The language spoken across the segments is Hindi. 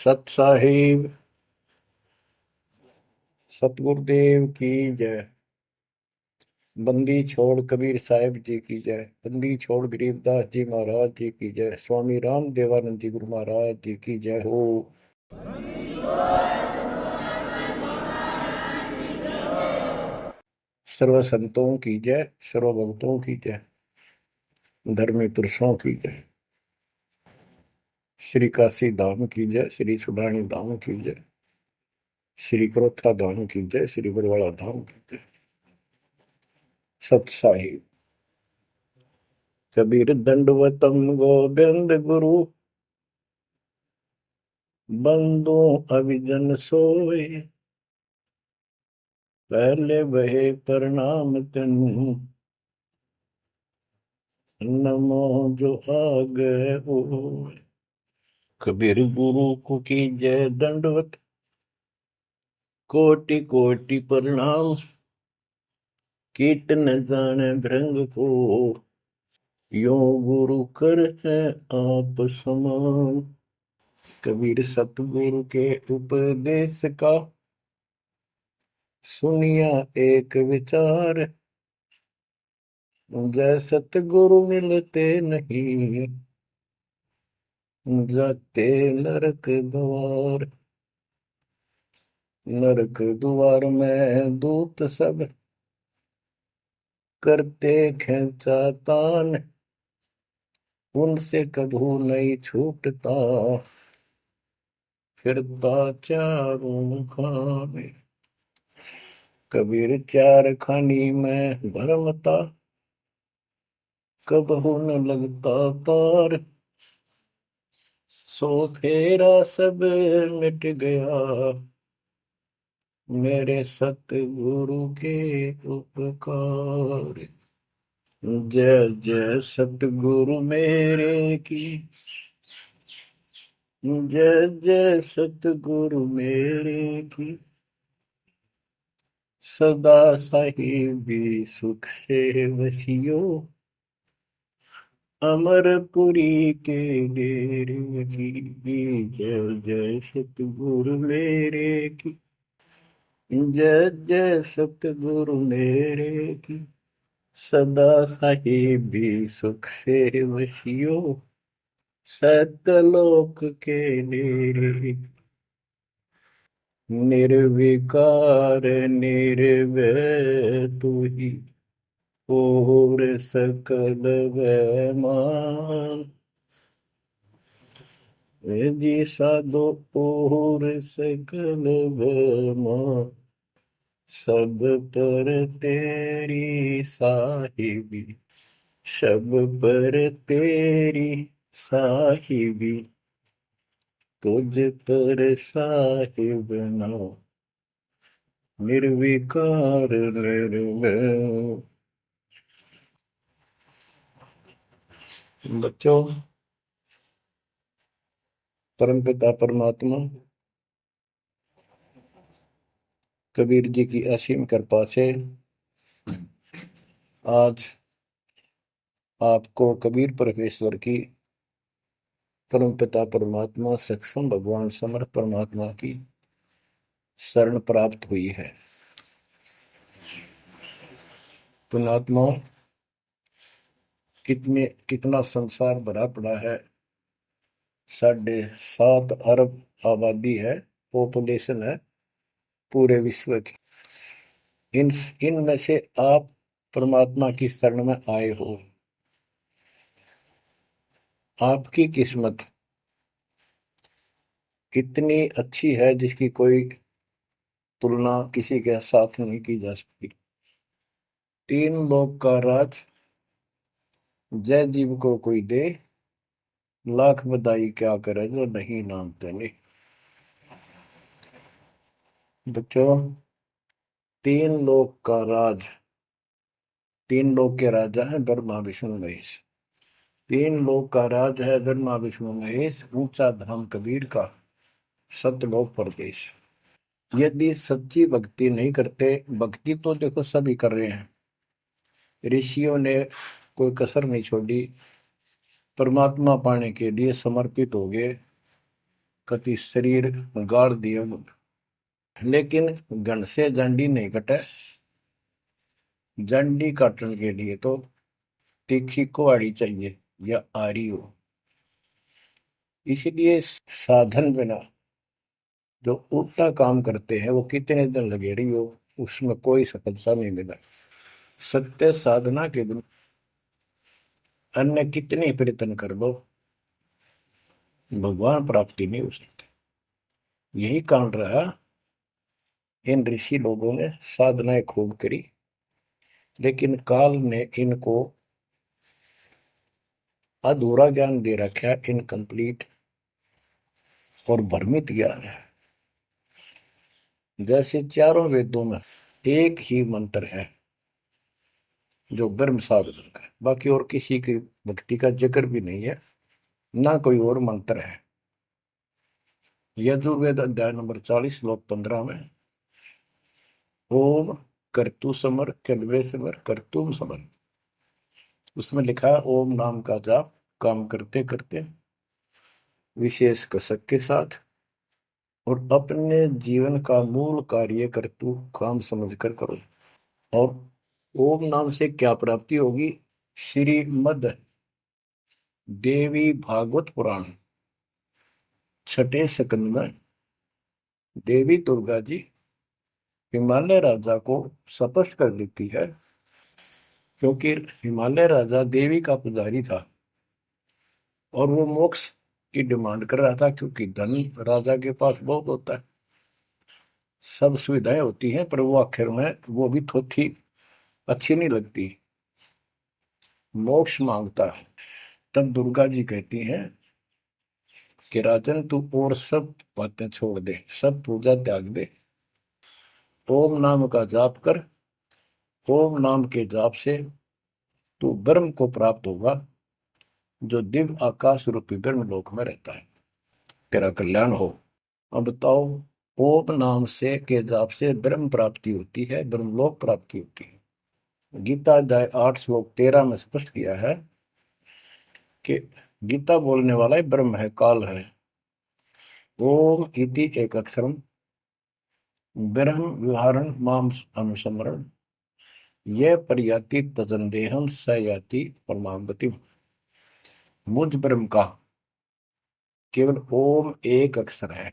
सत साहिब सतगुरुदेव की जय। बंदी छोड़ कबीर साहिब जी की जय। बंदी छोड़ गरीबदास जी महाराज जी की जय। स्वामी राम देवानंद जी गुरु महाराज जी की जय हो। सर्व संतों की जय, सर्व भक्तों की जय, धर्मी पुरुषों की जय। श्री काशी धाम की जय, श्री सुडानी धाम की जय, श्री क्रोथा धाम की जय, श्री बरवाड़ा धाम की जय। सत साहिब कबीर दंडवतम गोविंद गुरु, बंदो अभिजन सोए, पहले बहे प्रणाम तिन, नमो जो आगे होए। कबीर गुरु को की जय दंडवत, कोटि कोटि प्रणाम, कीट न जाने भृंग को, यो गुरु कर है आप समान। कबीर सतगुरु के उपदेश का, सुनिया एक विचार, जय सतगुरु मिलते नहीं, जाते नरक द्वार। नरक द्वार में दूत सब, करते खेचा तान, उनसे कभू नहीं छूटता, फिरता चारों खाने। कबीर चार खानी में भरमता, कबहू न लगता पार, सो फेरा सब मिट गया, मेरे सतगुरु के उपकार। जय जय सतगुरु मेरे की, जय जय सतगुरु मेरे की, सदा साहिबी सुख से वसियो, अमरपुरी के डेरे की। जय जय सतगुरु मेरे की, जय जय सतगुरु मेरे की, सदा साहिबी सुख से वसियो, सतलोक के डेरे। निर्विकार निर्भय तू ही, और सकल वैमान, जी साधो और सकल वैमान, सब पर तेरी साहिबी, सब पर तेरी साहिबी, तुझ पर साहिब नाम, निर्विकार निर्भय। बच्चों, परमपिता परमात्मा कबीर जी की असीम कृपा से आज आपको कबीर परमेश्वर की, परमपिता परमात्मा सक्षम भगवान समर्थ परमात्मा की शरण प्राप्त हुई है। पुण्यात्मा, कितना संसार भरा पड़ा है। 7.5 अरब आबादी है, पॉपुलेशन है पूरे विश्व की। इनमें से आप परमात्मा की शरण में आए हो। आपकी किस्मत इतनी अच्छी है जिसकी कोई तुलना किसी के साथ नहीं की जा सकती। 3 लोक का राज जय जीव को कोई दे, लाख बधाई क्या करे जो नहीं नामते ने। बच्चों, 3 लोक का राज, 3 लोक के राजा है ब्रह्मा विष्णु महेश। 3 लोक का राज है ब्रह्मा विष्णु महेश, ऊंचा धाम कबीर का, सतलोक परदेश। यदि सच्ची भक्ति नहीं करते, भक्ति तो देखो सभी कर रहे हैं, ऋषियों ने कोई कसर नहीं छोड़ी, परमात्मा पाने के लिए समर्पित हो गए, कति शरीर गाड़ दिए, लेकिन घन से जंडी नहीं कटे। जंडी काटने के लिए तो तीखी कुहाड़ी चाहिए या आरी हो। इसलिए साधन बिना जो उल्टा काम करते हैं वो कितने दिन लगे रही हो, उसमें कोई सफलता नहीं मिला। सत्य साधना के बिना अन्य कितने प्रयत्न कर लो, भगवान प्राप्ति नहीं हो सकती। यही कारण रहा, इन ऋषि लोगों ने साधनाएं खूब करी, लेकिन काल ने इनको अधूरा ज्ञान दे रखा, इनकम्प्लीट और भ्रमित ज्ञान है। जैसे चारों वेदों में एक ही मंत्र है जो ब्रह्म साधन का है, बाकी और किसी की भक्ति का जिक्र भी नहीं है, ना कोई और मंत्र है। यजुर्वेद अध्याय नंबर 40 श्लोक 15 में ओम कर्तु समर कल्वे समर कर्तुम समर, उसमें लिखा है ओम नाम का जाप काम करते करते विशेष कसक के साथ और अपने जीवन का मूल कार्य कर्तु काम समझकर करो। और ओम नाम से क्या प्राप्ति होगी? श्रीमद देवी भागवत पुराण छठे स्कंद में देवी दुर्गा जी हिमालय राजा को स्पष्ट कर देती है, क्योंकि हिमालय राजा देवी का पुजारी था और वो मोक्ष की डिमांड कर रहा था, क्योंकि धन राजा के पास बहुत होता है, सब सुविधाएं होती हैं, पर वो आखिर में वो भी थोड़ी अच्छी नहीं लगती, मोक्ष मांगता है। तब दुर्गा जी कहती हैं कि राजन तू और सब बातें छोड़ दे, सब पूजा त्याग दे, ओम नाम का जाप कर। ओम नाम के जाप से तू ब्रह्म को प्राप्त होगा, जो दिव्य आकाश रूपी ब्रह्म लोक में रहता है, तेरा कल्याण हो। अब बताओ, ओम नाम से के जाप से ब्रह्म प्राप्ति होती है, ब्रह्मलोक प्राप्ति होती है। गीता अध्याय 8 श्लोक 13 में स्पष्ट किया है कि गीता बोलने वाला ही ब्रह्म है, काल है। ओम इति एक अक्षरम ब्रह्म विहारण माम अनुसमरण यह प्रयाति तजंदेहम स याति परमाम गति। मुझ ब्रह्म का केवल ओम एक अक्षर है,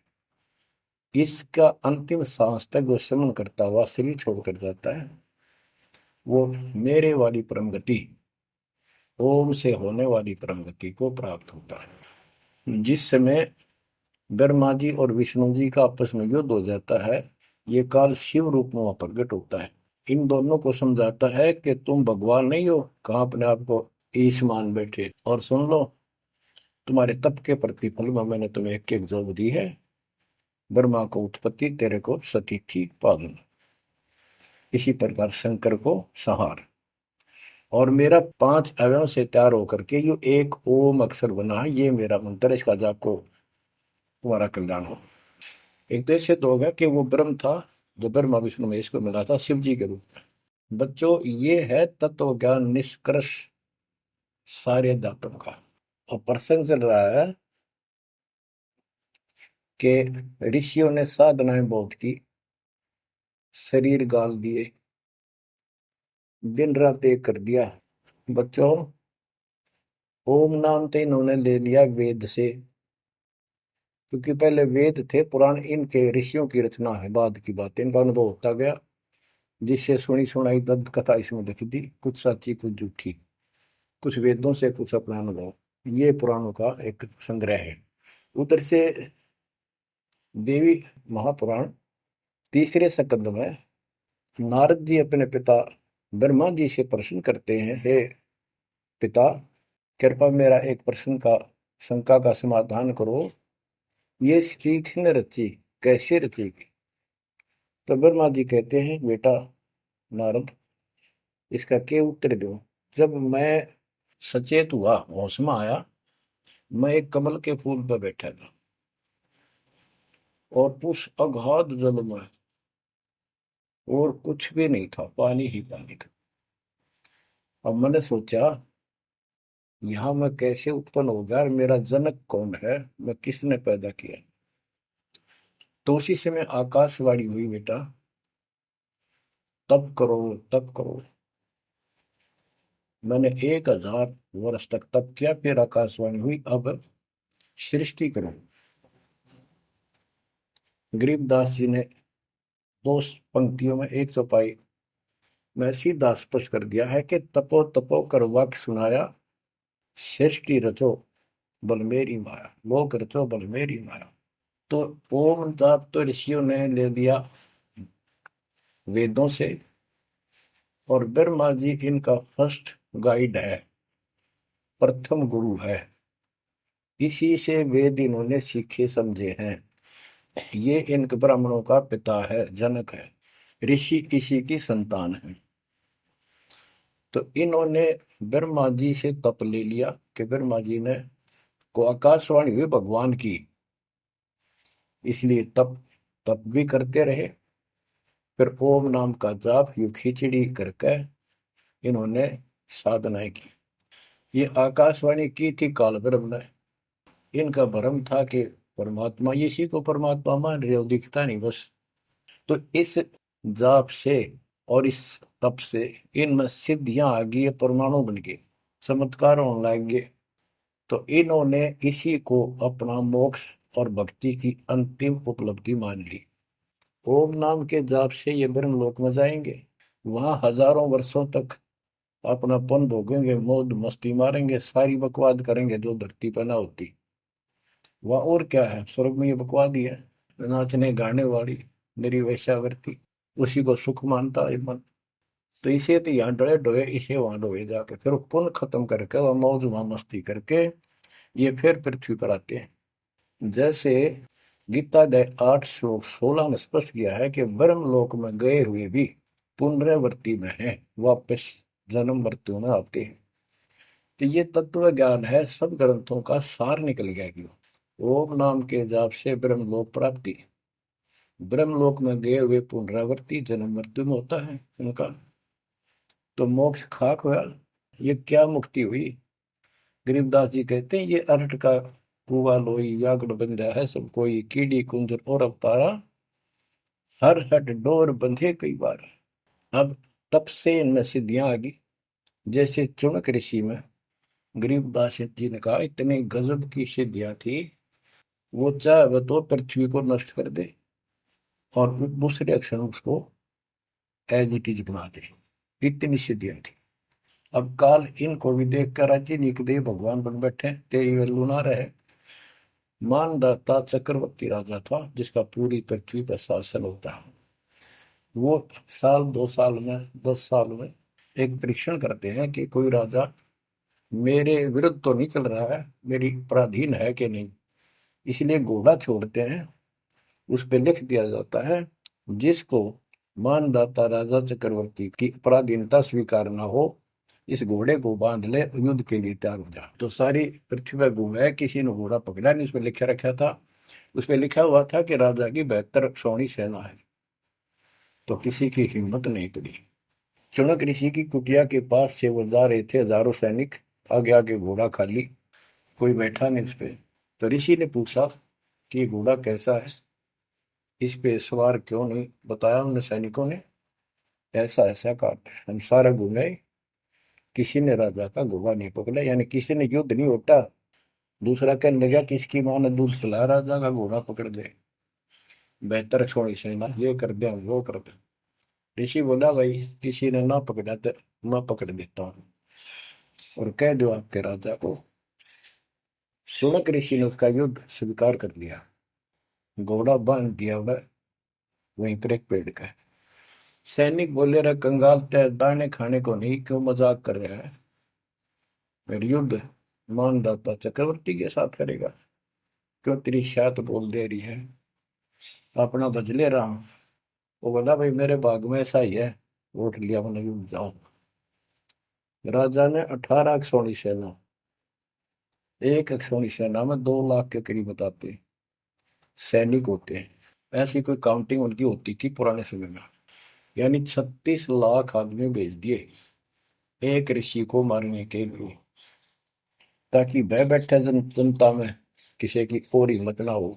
इसका अंतिम सांस तक जो समन करता हुआ शरीर छोड़कर जाता है, वो मेरे वाली परम गति, ओम से होने वाली परम गति को प्राप्त होता है। जिस समय ब्रह्मा जी और विष्णु जी का आपस में युद्ध हो जाता है, ये काल शिव रूप में प्रकट होता है, इन दोनों को समझाता है कि तुम भगवान नहीं हो, कहाँ अपने आप को ईश मान बैठे, और सुन लो, तुम्हारे तप के प्रतिफल में मैंने तुम्हें एक एक जोग दी है, ब्रह्मा को उत्पत्ति, तेरे को सती थी पालन, इसी प्रकार शंकर को संहार, और मेरा 5 अवयव से तैयार होकर के ये एक ओम अक्षर बना है, ये मेरा मंत्र, इसका जाप को तुम्हारा कल्याण हो। एक तो ऐसे तो होगा कि वो ब्रह्म था जो ब्रह्मा विष्णु महेश को मिला था शिव जी के रूप में। बच्चों, ये है तत्व ज्ञान निष्कर्ष सारे दातों का। और प्रसंग चल रहा है कि ऋषियों ने साधनाएं बहुत की, शरीर गाल दिए, दिन रात एक कर दिया। बच्चों, ओम नाम तो इन्होंने ले लिया वेद से, क्योंकि पहले वेद थे पुराण, इनके ऋषियों की रचना है, बाद की बात, इनका अनुभव होता गया, जिससे सुनी सुनाई दंत कथा इसमें लिखी थी, कुछ सच्ची कुछ झूठी, कुछ वेदों से कुछ अपना अनुभव, ये पुराणों का एक संग्रह है। उधर से देवी महापुराण तीसरे स्कंद में नारद जी अपने पिता ब्रह्मा जी से प्रश्न करते हैं, हे पिता, कृपा मेरा एक प्रश्न का शंका का समाधान करो, ये सृष्टि किसने रची, कैसे रचेगी? तो ब्रह्मा जी कहते हैं, बेटा नारद, इसका क्या उत्तर दो? जब मैं सचेत हुआ, होश में आया, मैं एक कमल के फूल पर बैठा था और उस अगाध जल में और कुछ भी नहीं था, पानी ही पानी था। अब मैंने सोचा, यहाँ मैं कैसे उत्पन्न हो गया, मेरा जनक कौन है, मैं किसने पैदा किया? तो उसी समय आकाशवाणी हुई, बेटा तप करो, तप करो। मैंने 1000 वर्ष तक तप किया, फिर आकाशवाणी हुई, अब सृष्टि करो। गरीबदास जी ने 2 पंक्तियों में एक चौपाई में सीधा स्पष्ट कर दिया है कि तपो तपो कर वाक्य सुनाया, सृष्टि रचो बल मेरी माया, लोक रचो बल मेरी माया। तो ओम जाप तो ऋषियों ने ले लिया वेदों से, और ब्रह्मा जी इनका फर्स्ट गाइड है, प्रथम गुरु है। इसी से वेद इन्होंने सीखे समझे हैं। ये इन ब्राह्मणों का पिता है, जनक है, ऋषि इसी की संतान है। तो इन्होंने ब्रह्मा जी से तप ले लिया कि ब्रह्मा जी ने को आकाशवाणी हुई भगवान की, इसलिए तप तप भी करते रहे। फिर ओम नाम का जाप यू खिचड़ी करके इन्होंने साधनाएं की। ये आकाशवाणी की थी काल ब्रह्म ने। इनका भ्रम था कि परमात्मा, इसी को परमात्मा मान रहे हो, दिखता नहीं बस। तो इस जाप से और इस तप से इनमें सिद्धियां आ गई, परमाणु बन गए, चमत्कार होने लग गए। तो इन्होंने इसी को अपना मोक्ष और भक्ति की अंतिम उपलब्धि मान ली। ओम नाम के जाप से ये ब्रह्मलोक में जाएंगे, वहां हजारों वर्षों तक अपना पन भोगेंगे, मौज मस्ती मारेंगे, सारी बकवाद करेंगे जो धरती पर ना होती। वह और क्या है, स्वर्ग में ये बकवाद ही है, नाचने गाने वाली मेरी वैश्यावृत्ति, उसी को सुख मानता है मन। तो इसे तो यहाँ डरे डोए, इसे वहां डोए जाके, फिर वो पुण्य खत्म करके वह मौज मस्ती करके ये फिर पृथ्वी पर आते हैं। जैसे गीता अध्याय 8 श्लोक 16 में स्पष्ट किया है कि ब्रह्मलोक में गए हुए भी पुनरावृत्ति में है, वापस जन्म मृत्यु में आते हैं। तो ये तत्व ज्ञान है, सब ग्रंथों का सार निकल गया कि ओम नाम के जाप से ब्रह्मलोक प्राप्ति, ब्रह्मलोक में गए हुए पुनरावृत्ति जन्म मृत्यु में होता है उनका। तो मोक्ष खाक हुआ, ये क्या मुक्ति हुई। गरीबदास जी कहते हैं ये अरट का कुआ लोई यागड़ बंधा है सब कोई, कीड़ी कुंजर और अवतारा, हर हट डोर बंधे कई बार। अब तब से इनमें सिद्धियां आ गई। जैसे चुनक ऋषि में गरीबदास जी ने कहा इतनी गजब की सिद्धियां थी, वो चाहे तो पृथ्वी को नष्ट कर दे और दूसरे अक्षर उसको एज इट इज बना दे, इतनी सिद्धियां थी। अब काल इनको भी देख कर राजी निकदे भगवान बन बैठे, तेरी वैल्यू ना रहे। मानदाता चक्रवर्ती राजा था जिसका पूरी पृथ्वी पर शासन होता है। वो साल 2 साल में 10 साल में एक परीक्षण करते हैं कि कोई राजा मेरे विरुद्ध तो नहीं चल रहा है, मेरी पराधीन है कि नहीं। इसलिए घोड़ा छोड़ते हैं, उस पर लिख दिया जाता है जिसको मानदाता राजा चक्रवर्ती की पराधीनता स्वीकार ना हो, इस घोड़े को बांध ले, युद्ध के लिए तैयार हो जा। तो सारी पृथ्वी पर घूमे, किसी ने घोड़ा पकड़ा नहीं। उस पर लिखा रखा था, उस पर लिखा हुआ था कि राजा की 72 सौणी सेना है। तो किसी की हिम्मत नहीं पड़ी। चुनक ऋषि की कुटिया के पास से वो जा रहे थे, हजारों सैनिक, आगे आगे घोड़ा खाली, कोई बैठा नहीं उस पे। तो ऋषि ने पूछा कि घोड़ा कैसा है, इस पे सवार क्यों नहीं। बताया उन सैनिकों ने, ऐसा ऐसा काट हम सारा घूमे, किसी ने राजा का घोड़ा नहीं पकड़ा, यानी किसी ने युद्ध नहीं उठा। दूसरा कहने लगा किसकी माँ ने दूध पिलाया, राजा का घोड़ा पकड़ दे, बेहतर छोड़ी सेना, ये कर दे वो कर दे। ऋषि बोला भाई किसी ने ना पकड़ा तो मैं पकड़ देता हूँ और कह दो आपके राजा को। सुनक ऋषि ने उसका युद्ध स्वीकार कर लिया, घोड़ा बांध दिया उधर वहीं पर एक पेड़ का। सैनिक बोले रहे कंगाल तय दाने खाने को नहीं, क्यों मजाक कर रहा है, फिर युद्ध मानदाता चक्रवर्ती के साथ करेगा, क्यों तेरी शायद बोल दे रही है, अपना बदले रहा हूं। वो बोला भाई मेरे भाग में ऐसा ही है, वोट लिया मैंने युद्ध जाऊं। राजा ने 18 सौनी सेना, एक सौनी सेना में 2 लाख के करीब बताते सैनिक होते हैं, ऐसी कोई काउंटिंग उनकी होती थी पुराने समय में। यानी 36 लाख आदमी भेज दिए एक ऋषि को मारने के लिए, ताकि वह बैठे जनता में किसी की और हिम्मत ना हो।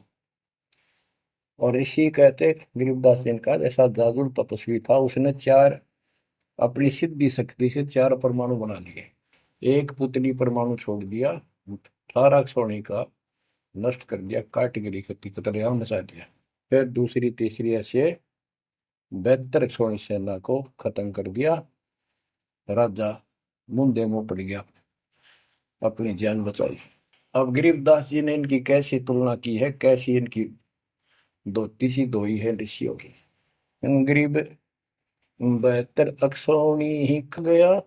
और ऋषि कहते गरीबदास जी ने कहा ऐसा जादू तपस्वी था, उसने चार अपनी सिद्धि शक्ति से चार परमाणु बना लिए। एक पुतली परमाणु छोड़ दिया, 18 सोने का नष्ट कर दिया, कैटेगरी की कतलेआम मचा दिया। फिर दूसरी तीसरी ऐसे 72 सोनी सेना को खत्म कर दिया। राजा मुंदे मुंह पड़ गया, अपनी जान बचाई। अब गरीबदास जी ने इनकी कैसी तुलना की है, कैसी इनकी दोती सी दोई है ऋषियों की। गरीब 72 अक्षौणी ही ख गया,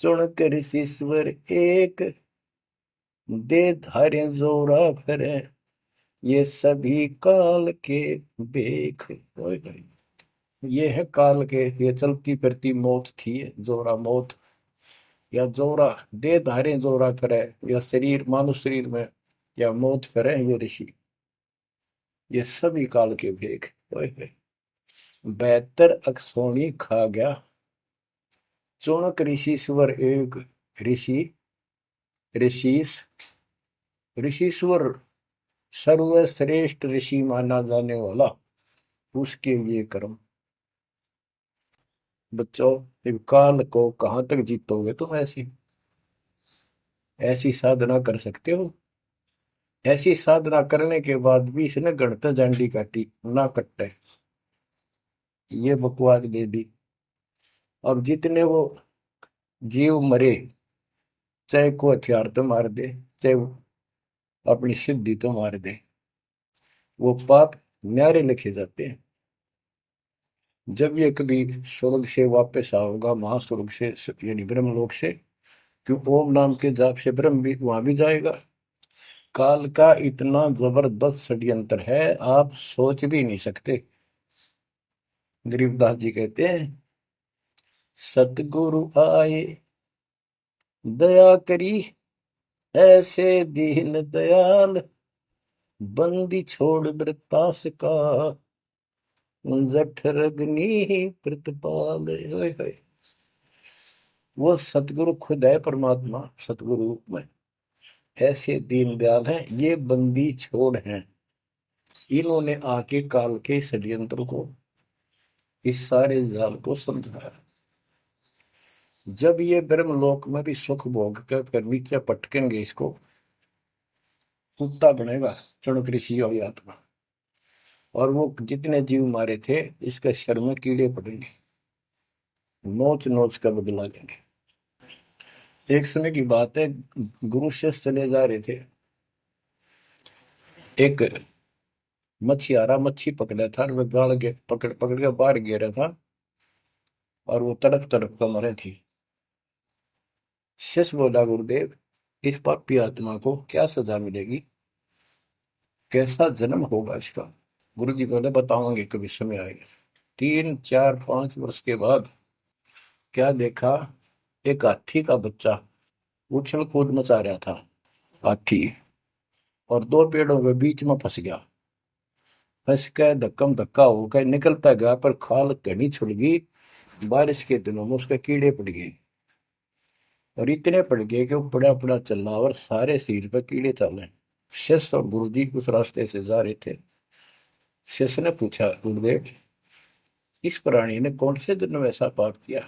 चुनकर ऋषिश्वर एक, दे धारे जोरा फिरे, ये सभी काल के बेख। ये है काल के, ये चलती फिरती मौत थी, जोरा मौत, या जोरा दे धारे जोरा करे, या शरीर मानव शरीर में या मौत करे ये ऋषि, ये सभी काल के भेख। 72 अक्षौणी खा गया, चुनक ऋषिश्वर एक। ऋषि ऋषिस ऋषिश्वर सर्वश्रेष्ठ ऋषि माना जाने वाला, उसके ये कर्म। बच्चों काल को कहां तक जीतोगे तुम? ऐसी ऐसी साधना कर सकते हो? ऐसी साधना करने के बाद भी इसने गणत झंडी काटी ना कट्टे, ये बकवास दे दी। अब जितने वो जीव मरे, चाहे को हथियार तो मार दे, चाहे अपनी सिद्धि तो मार दे, वो पाप न्यारे लिखे जाते हैं। जब ये कभी स्वर्ग से वापस आओगा, महास्वर्ग से यानी ब्रह्मलोक से, क्यों ओम नाम के जाप से ब्रह्म भी वहां भी जाएगा। काल का इतना जबरदस्त षड्यंत्र है, आप सोच भी नहीं सकते। गरीबदास जी कहते हैं, सतगुरु आए दया करी, ऐसे दीन दयाल, बंदी छोड़ वृतास का, जठर अग्नि प्रतिपाल। वो सतगुरु खुद है, परमात्मा सतगुरु रूप में, ऐसे दीन दयाल हैं, ये बंदी छोड़ हैं। इन्होंने आके काल के षड्यंत्र को, इस सारे जाल को समझाया। जब ये ब्रह्मलोक में भी सुख भोग कर फिर नीचे पटकेंगे, इसको कुत्ता बनेगा चणक ऋषि वाली आत्मा, और वो जितने जीव मारे थे इसके शर में कीड़े पड़ेंगे, नोच नोच कर बदला लेंगे। एक समय की बात है, गुरु शिष्य चले जा रहे थे, एक मछियारा मच्छी पकड़ा था, वह गाड़ के पकड़ पकड़ के बाहर गिरा था, और वो तड़प तड़प कर मरे थी। शिष्य बोला, गुरुदेव इस पापी आत्मा को क्या सजा मिलेगी, कैसा जन्म होगा इसका? गुरु जी बोले, बताओगे कभी समय आएगा। 3 4 5 वर्ष के बाद क्या देखा, एक हाथी का बच्चा उछल कूद मचा रहा था, हाथी, और दो पेड़ों के बीच में फंस गया। फंस के धक्कम धक्का होकर निकलता गया, पर खाल घनी छुल गई, बारिश के दिनों में उसके कीड़े पड़ गए, और इतने पड़ गए कि वो पड़ा पड़ा चल रहा, और सारे शरीर पर कीड़े चले। शिष्य और गुरु जी उस रास्ते से जा रहे थे। शिष्य ने पूछा, गुरुदेव इस प्राणी ने कौन से दिन में ऐसा पाप किया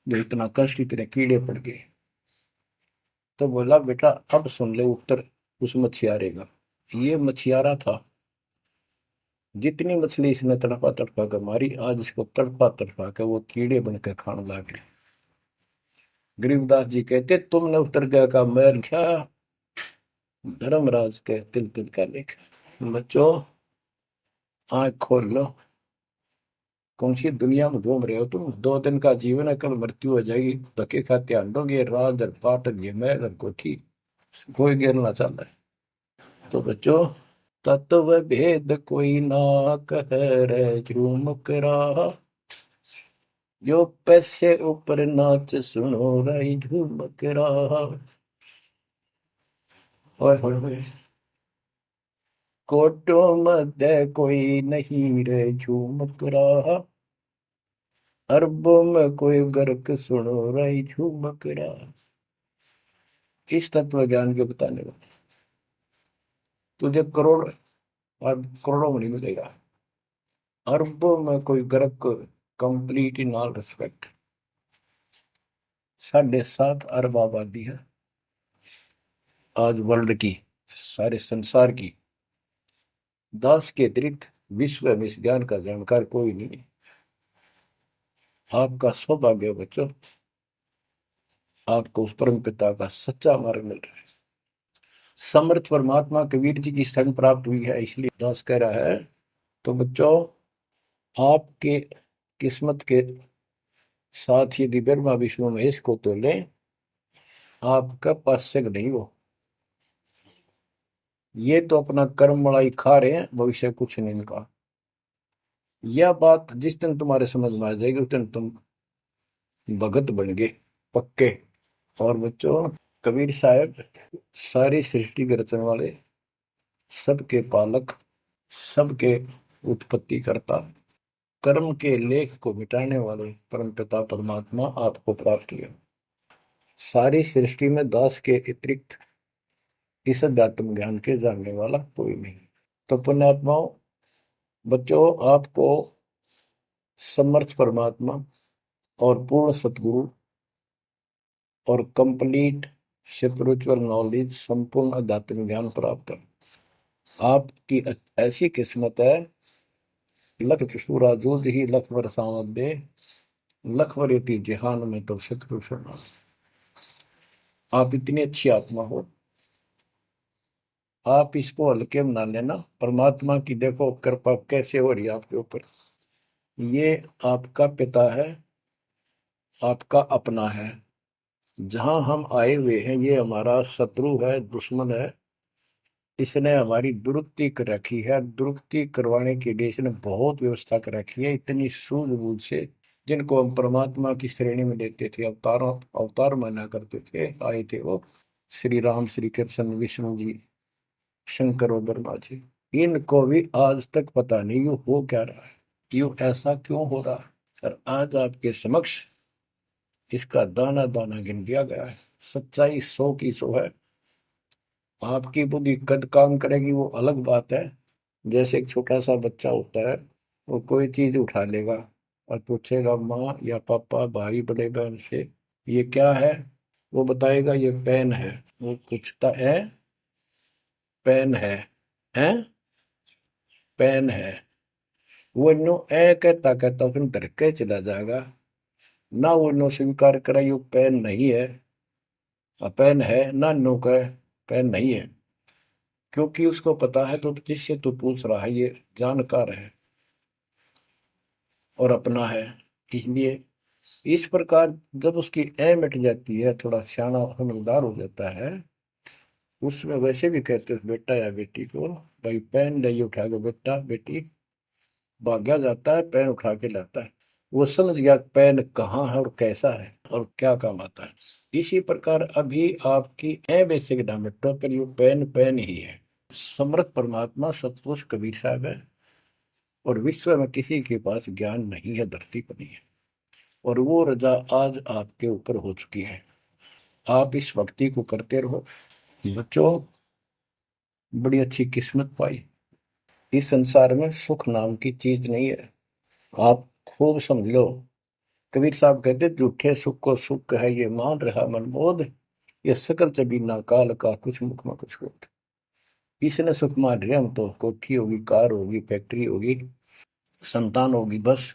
जो इतना कष्ट, इतने कीड़े पड़ गए? तो बोला, बेटा अब सुन ले उत्तर उस मछियारे का। ये मछियारा था, जितनी मछली इसने तड़पा तड़पा कर मारी, आज इसको तड़पा तड़पा कर वो कीड़े बनकर खाने लगे। गरीबदास जी कहते, तुमने उत्तर गया का मैल क्या, धर्मराज के तिल तिल का लेख। बच्चों आंख खोल लो, कौन सी दुनिया में घूम रहे हो तुम? 2 दिन का जीवन है, कल मृत्यु हो जाएगी, धक्के खाते आंडोगे, राज और पाट और ये महल और कोठी, कोई गिरना चाहता है। तो बच्चों तत्व भेद कोई ना कह रे झूमक रहा, जो पैसे ऊपर नाच सुनो रही झूमक रहा। और कोटो मध्य कोई नहीं रे झूमक रहा, अरबों में कोई गर्क सुनो रही झूमक रहा। इस तत्व ज्ञान के बताने वाले, तुझे करोड़ अब करोड़ों में नहीं मिलेगा, अरबों में कोई ग्रह को, कंप्लीट इन ऑल रिस्पेक्ट। 7.5 अरब आबादी है आज वर्ल्ड की, सारे संसार की। 10 के अतिरिक्त विश्व में इस ज्ञान का जानकार कोई नहीं है। आपका सौभाग्य बच्चों, आपको उस परम पिता का सच्चा मार्ग मिल रहा है। समर्थ परमात्मा कबीर जी की शरण प्राप्त हुई है, इसलिए दास कह रहा है। तो बच्चों, आपके किस्मत के साथ यदि ब्रह्मा विष्णु महेश को तो लें, आपका पास्यक नहीं हो। ये तो अपना कर्म मलाई खा रहे हैं, भविष्य कुछ नहीं इनका। यह बात जिस दिन तुम्हारे समझ में आ जाएगी, उस दिन तुम भगत बन गए पक्के। और बच्चों, कबीर साहब सारी सृष्टि के रचने वाले, सबके पालक, सबके उत्पत्ति करता, कर्म के लेख को मिटाने वाले परमपिता परमात्मा आपको प्राप्त हुए। सारी सृष्टि में दास के अतिरिक्त इस अध्यात्म ज्ञान के जानने वाला कोई नहीं। तो पुण्यात्माओं, बच्चों, आपको समर्थ परमात्मा और पूर्ण सतगुरु और कंप्लीट स्पिरिचुअल नॉलेज, संपूर्ण अध्यात्म ज्ञान प्राप्त है। आपकी ऐसी किस्मत है, लख चुसूरा जूझ ही लख बरसावत दे, लख वरेती जिहान में तो सतगुरु शरणा। आप इतनी अच्छी आत्मा हो, आप इसको हल्के में ना लेना। परमात्मा की देखो कृपा कैसे हो रही है आपके ऊपर। ये आपका पिता है, आपका अपना है। जहां हम आए हुए हैं, ये हमारा शत्रु है, दुश्मन है। इसने हमारी दुरुक्ति कर रखी है। दुरुक्ति करवाने के लिए इसने बहुत व्यवस्था कर रखी है, इतनी सूझबूझ से। जिनको हम परमात्मा की श्रेणी में लेते थे, अवतारों अवतार माना करते थे, आए थे वो श्री राम, श्री कृष्ण, विष्णु जी, शंकर और ब्रह्मा जी। इनको भी आज तक पता नहीं ये हो क्या रहा है, क्यों ऐसा क्यों हो रहा है। और आज आपके समक्ष इसका दाना दाना गिन दिया गया है। सच्चाई 100 की 100 है। आपकी बुद्धि कद काम करेगी वो अलग बात है। जैसे एक छोटा सा बच्चा होता है, वो कोई चीज उठा लेगा और पूछेगा माँ या पापा, भाई, बड़े बहन से, ये क्या है। वो बताएगा ये पेन है। वो पूछता है, पेन है पेन है। वो नो ए कहता कहता फिर डर के चला जाएगा। ना वो नो स्वीकार करे ये पेन नहीं है, पेन है, ना नो कहे पेन नहीं है। क्योंकि उसको पता है तो जिससे तू पूछ रहा है ये जानकार है और अपना है। इसलिए इस प्रकार जब उसकी ए मिट जाती है, थोड़ा सियाना समझदार हो जाता है, उसमें वैसे भी कहते हैं बेटा या बेटी को, भाई पेन नहीं उठा के बेटा बेटी, भाग्या जाता है पेन उठा के लाता है। वो समझ गया पेन कहाँ है और कैसा है और क्या काम आता है। इसी प्रकार अभी आपकी ए बेसिक डायमेट्रो पर ये पेन पेन ही है। समर्थ परमात्मा सतपुरुष कबीर साहब है, और विश्व में किसी के पास ज्ञान नहीं है, धरती पर नहीं है। और वो रजा आज आपके ऊपर हो चुकी है। आप इस भक्ति को करते रहो बच्चों। बड़ी अच्छी किस्मत पाई। इस संसार में सुख नाम की चीज नहीं है, आप खूब समझ लो। कबीर साहब कहते झूठे सुख को सुख है ये मान रहा मनमोद, ये सकल चबीना काल का कुछ मुख में कुछ होता। इसने सुख मान रहे हम तो, कोठी होगी, कार होगी, फैक्ट्री होगी, संतान होगी, बस।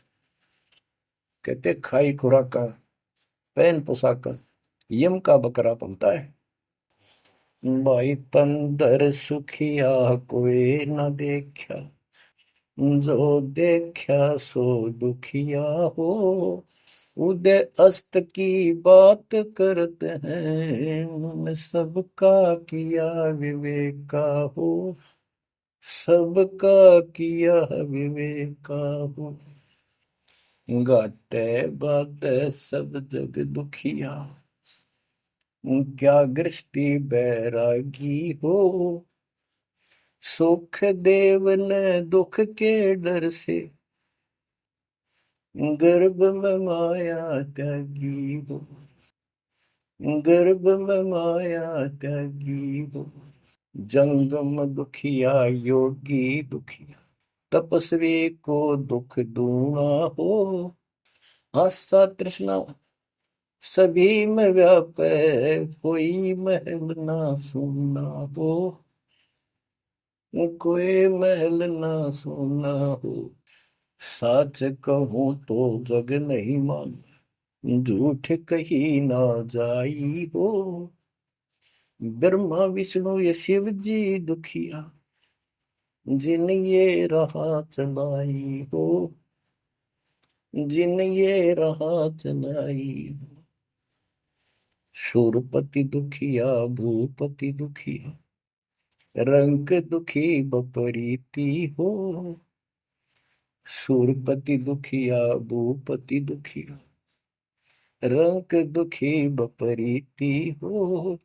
कहते खाई खुराक का, पहन पोशाक का, यम का बकरा पलता है। भाई तंदर सुखिया कोई न देखा, जो देखा सो दुखिया हो। उदय अस्त की बात करते हैं, उन्होंने सबका किया विवेका हो, सबका किया विवेका हो। घाटे बाटे सब जग दुखिया, क्या गृष्टि बैरागी हो। सुख देव ने दुख के डर से, गर्भ में माया त्यागी हो, गर्भ में माया त्यागी हो। जंगम दुखिया योगी दुखिया, तपस्वी को दुख दूना हो। आशा तृष्णा सभी में व्यापे, कोई महल ना सुना हो। कोई महल ना सुना हो। सच कहूं तो जग नहीं मान, झूठ कही ना जाई हो। ब्रह्मा विष्णु ये शिव जी दुखिया, जिन ये राह चलाई हो। जिन ये राह चलाई हो। शूरपति दुखिया भूपति दुखिया, रंग दुखी बपरीती हो। शूरपति दुखिया भूपति दुखिया, रंग दुखी बपरीती हो।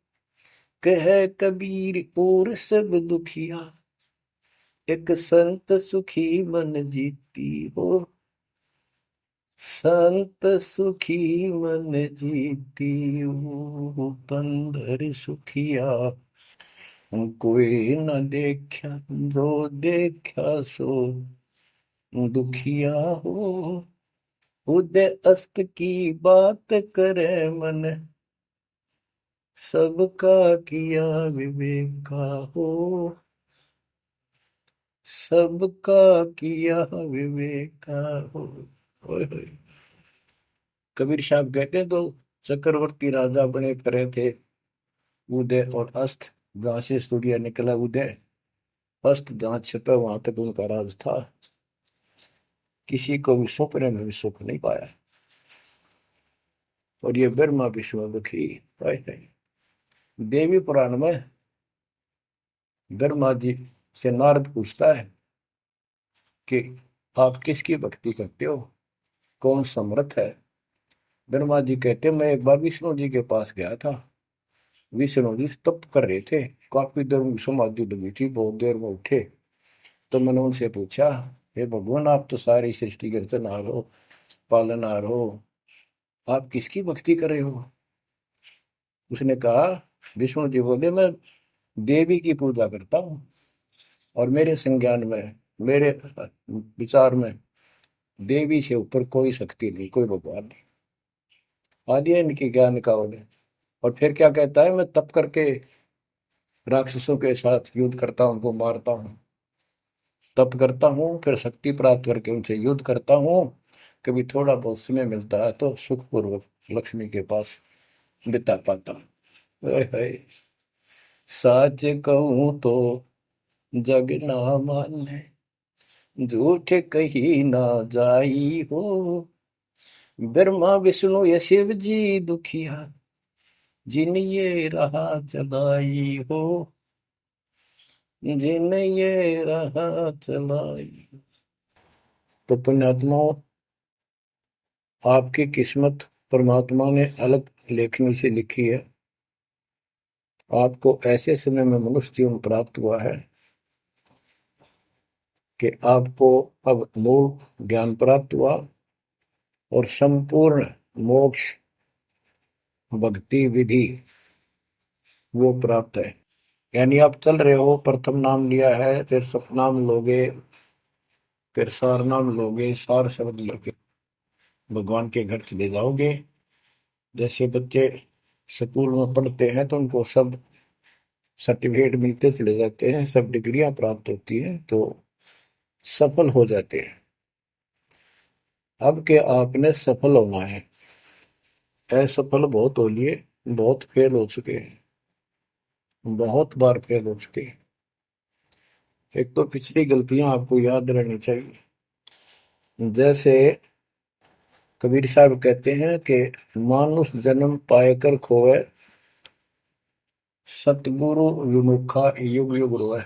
कह कबीर और सब दुखिया, एक संत सुखी मन जीती हो। संत सुखी मन जीती हो। तंदर सुखिया कोई न देखा, जो देखा सो दुखिया हो। उदय अस्त की बात करे मन, सबका किया विवेका हो। सबका किया विवेका हो। ओए होए। कबीर साहब कहते हैं तो चक्रवर्ती राजा बने करे थे। उदय और अस्त, जहां से सूर्य निकला उदय, अस्त जहां छिपा वहां तक उनका राज था। किसी को भी सपने में भी सुख नहीं पाया। और ये ब्रह्मा विष्णु दुखी। देवी पुराण में ब्रह्मा जी से नारद पूछता है कि आप किसकी भक्ति करते हो, कौन समर्थ है। ब्रह्मा जी कहते मैं एक बार विष्णु जी के पास गया था। विष्णु जी तप कर रहे थे, काफी देर उनकी समाधि लगी थी, बहुत देर में उठे। तो मैंने उनसे पूछा, हे भगवान आप तो सारी सृष्टि के रचनहार हो, पालनहार हो, आप किसकी भक्ति कर रहे हो। उसने कहा, विष्णु जी बोले मैं देवी की पूजा करता हूँ, और मेरे संज्ञान में, मेरे विचार में देवी से ऊपर कोई शक्ति नहीं, कोई भगवान नहीं। आदि है इनकी ज्ञान का उदय। और फिर क्या कहता है, मैं तप करके राक्षसों के साथ युद्ध करता हूँ, उनको मारता हूँ, तप करता हूँ, फिर शक्ति प्राप्त करके उनसे युद्ध करता हूँ। कभी थोड़ा बहुत समय मिलता है तो सुखपूर्वक लक्ष्मी के पास बिता पाता हूँ। साच कहूँ तो जग ना माने, झूठ कही ना जाई हो। ब्रह्मा विष्णु ये शिव जी दुखिया, जिन ये राह चलाई हो। जिन ये राह चलाई। तो पुण्यात्माओं, आपकी किस्मत परमात्मा ने अलग लेखनी से लिखी है। आपको ऐसे समय में मनुष्य जीवन प्राप्त हुआ है कि आपको अब मूल ज्ञान प्राप्त हुआ और संपूर्ण मोक्ष भक्ति विधि वो प्राप्त है। यानी आप चल रहे हो, प्रथम नाम लिया है, फिर सतनाम लोगे, फिर सार नाम लोगे, सार शब्द लेके भगवान के घर चले जाओगे। जैसे बच्चे स्कूल में पढ़ते हैं तो उनको सब सर्टिफिकेट मिलते चले जाते हैं, सब डिग्रियां प्राप्त होती हैं, तो सफल हो जाते हैं। अब के आपने सफल होना है। असफल बहुत हो लिए, बहुत फेल हो चुके हैं, बहुत बार फेल हो चुके हैं। एक तो पिछली गलतियां आपको याद रहनी चाहिए। जैसे कबीर साहब कहते हैं कि मानुष जन्म पाएकर खोए, सतगुरु विमुखा युग युग रोए।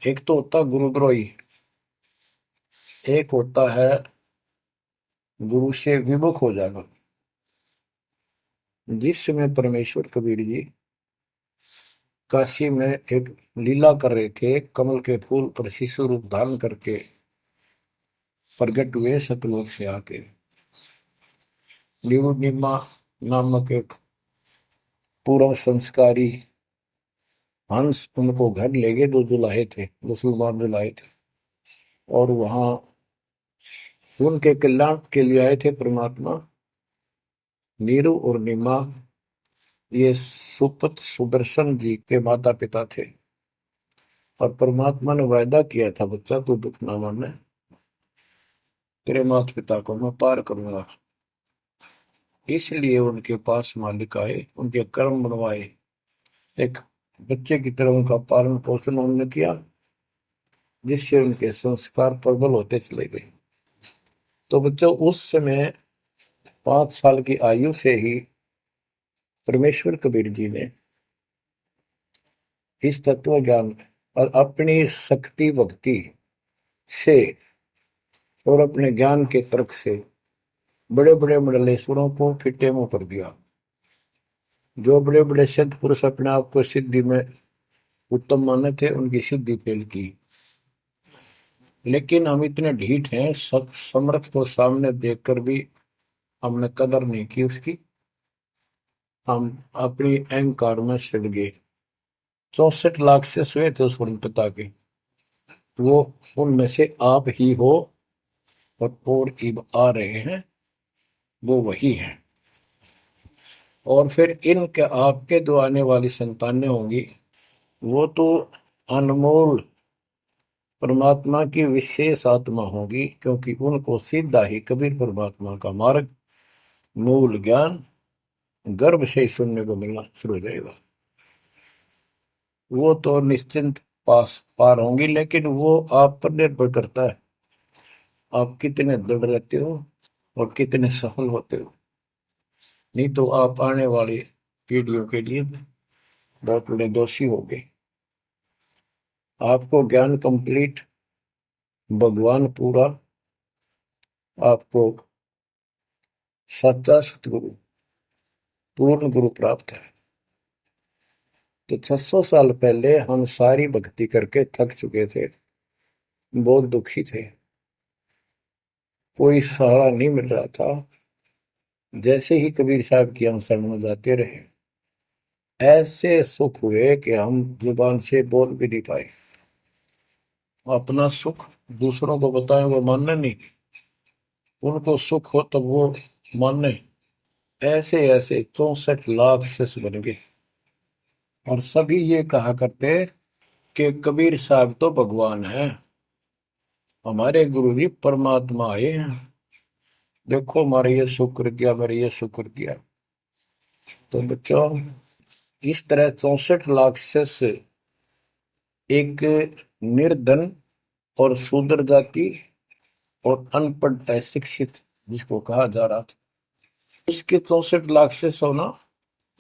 एक तो होता गुरुद्रोही, एक होता है गुरु से विमुख हो जाना। जिस समय परमेश्वर कबीर जी काशी में एक लीला कर रहे थे, कमल के फूल पर शिशु रूप धारण करके प्रकट हुए सतलोक से आके। निमा नामक एक पूर्व संस्कारी हंस उनको घर ले गए, जो जुलाहे थे, मुसलमान जुलाहे थे, और वहां उनके कल्याण के लिए आए थे परमात्मा। नीरू और नीमा ये सुपत सुदर्शन जी के माता पिता थे, और परमात्मा ने वायदा किया था, बच्चा तू दुख ना माने, तेरे माता पिता को मैं पार करूंगा। इसलिए उनके पास मालिक आए, उनके कर्म बनवाए, एक बच्चे की तरह उनका पालन पोषण उन्होंने किया, जिससे उनके संस्कार प्रबल होते चले गए। तो बच्चों उस समय 5 साल की आयु से ही परमेश्वर कबीर जी ने इस तत्व ज्ञान और अपनी शक्ति भक्ति से और अपने ज्ञान के तर्क से बड़े बड़े मंडलेश्वरों को फिटे मुंह कर दिया। जो बड़े बड़े सिद्ध पुरुष अपने आप को सिद्धि में उत्तम माने थे, उनकी सिद्धि फेल की। लेकिन हम इतने ढीठ हैं, समर्थ को सामने देखकर भी हमने कदर नहीं की उसकी। हम अपनी अहंकार में सड़ गए। 64 लाख से स्वे थे उस पिता के, वो उनमें से आप ही हो, और इब आ रहे हैं वो वही है। और फिर इनके आपके जो आने वाली संतानें होंगी, वो तो अनमोल परमात्मा की विशेष आत्मा होगी, क्योंकि उनको सीधा ही कबीर परमात्मा का मार्ग, मूल ज्ञान गर्भ से ही सुनने को मिलना शुरू हो जाएगा। वो तो निश्चिंत पास पार होंगी, लेकिन वो आप पर निर्भर करता है, आप कितने दृढ़ रहते हो और कितने सफल होते हो। नहीं तो आप आने वाली पीढ़ियों के लिए बहुत बड़े दोषी हो गए। आपको ज्ञान कंप्लीट, भगवान पूरा, आपको सच्चा सतगुरु, पूर्ण गुरु प्राप्त है। तो 600 साल पहले हम सारी भक्ति करके थक चुके थे, बहुत दुखी थे, कोई सहारा नहीं मिल रहा था। जैसे ही कबीर साहब की हम शरण में जाते रहे, ऐसे सुख हुए कि हम जुबान से बोल भी नहीं पाए। अपना सुख दूसरों को बताएं, वो मानने नहीं, उनको सुख हो तब वो मानने। ऐसे ऐसे 64 लाख शिष्य बन गए, और सभी ये कहा करते कि कबीर साहब तो भगवान है, हमारे गुरु जी परमात्मा आए हैं, देखो हमारे ये शुक्र किया, मेरे ये शुक्र किया। तो बच्चों इस तरह 64 लाख शिष्य एक निर्धन और शूद्र जाति और अनपढ़ अशिक्षित जिसको कहा जा रहा था, उसके 64 लाख शिष्य होना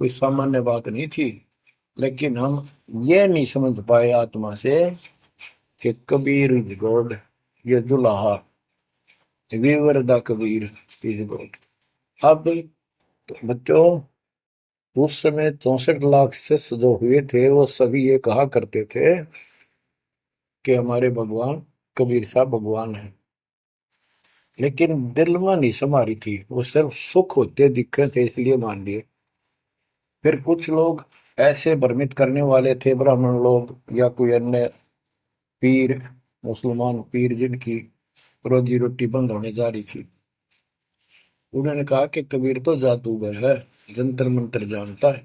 कोई सामान्य बात नहीं थी। लेकिन हम ये नहीं समझ पाए आत्मा से कि कबीर इज गॉड, ये दुल्हा weaver the Kabir is God. अब तो बच्चों उस समय 64 लाख शिष्य जो हुए थे, वो सभी ये कहा करते थे कि हमारे भगवान कबीर साहब भगवान है। लेकिन दिल में नहीं समारी थी, वो सिर्फ सुख होते दिखे थे इसलिए मान लिए। फिर कुछ लोग ऐसे भ्रमित करने वाले थे, ब्राह्मण लोग या कोई अन्य पीर, मुसलमान पीर जिनकी रोजी रोटी बंद होने जा रही थी, उन्होंने कहा कि कबीर तो जादूगर है, जंतर मंत्र जानता है,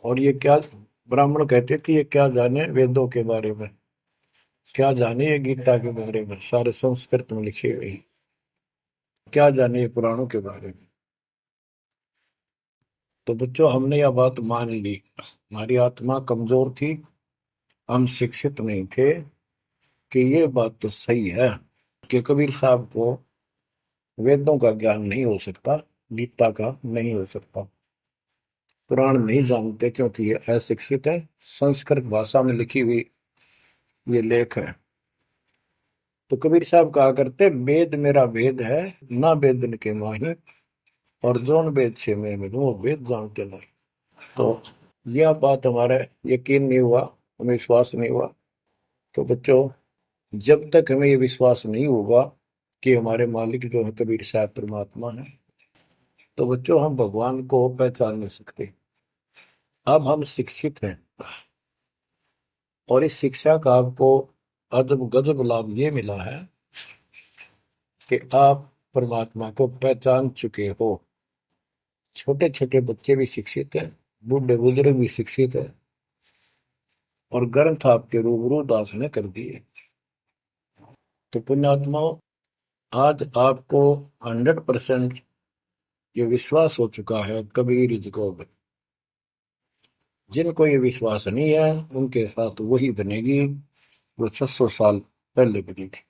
और ये क्या, ब्राह्मण कहते थे ये क्या जाने वेदों के बारे में, क्या जाने ये गीता के बारे में, सारे संस्कृत में लिखे हुए, क्या जाने ये पुराणों के बारे में। तो बच्चों हमने यह बात मान ली, हमारी आत्मा कमजोर थी, हम शिक्षित नहीं थे, कि ये बात तो सही है कि कबीर साहब को वेदों का ज्ञान नहीं हो सकता, गीता का नहीं हो सकता, पुराण नहीं जानते क्योंकि ये अशिक्षित है, संस्कृत भाषा में लिखी हुई ये लेख है। तो कबीर साहब कहा करते, वेद मेरा वेद है, ना वेदन के माही, और जोन वेद से मैं मिलूं वो वेद जानते नहीं। तो यह बात हमारा यकीन नहीं हुआ, हमें विश्वास नहीं हुआ। तो बच्चों जब तक हमें ये विश्वास नहीं होगा कि हमारे मालिक जो है कबीर साहब परमात्मा है, तो बच्चों हम भगवान को पहचान नहीं सकते। अब हम शिक्षित हैं, और इस शिक्षा का आपको अजब गजब लाभ ये मिला है कि आप परमात्मा को पहचान चुके हो। छोटे छोटे बच्चे भी शिक्षित हैं, बूढ़े बुजुर्ग भी शिक्षित है, और ग्रंथ आपके रूबरू दास ने कर दिए। तो पुण्यात्माओं, आज आपको 100% ये विश्वास हो चुका है कबीर जी को। जिनको ये विश्वास नहीं है उनके साथ वही बनेगी जो 600 साल पहले बनी थी।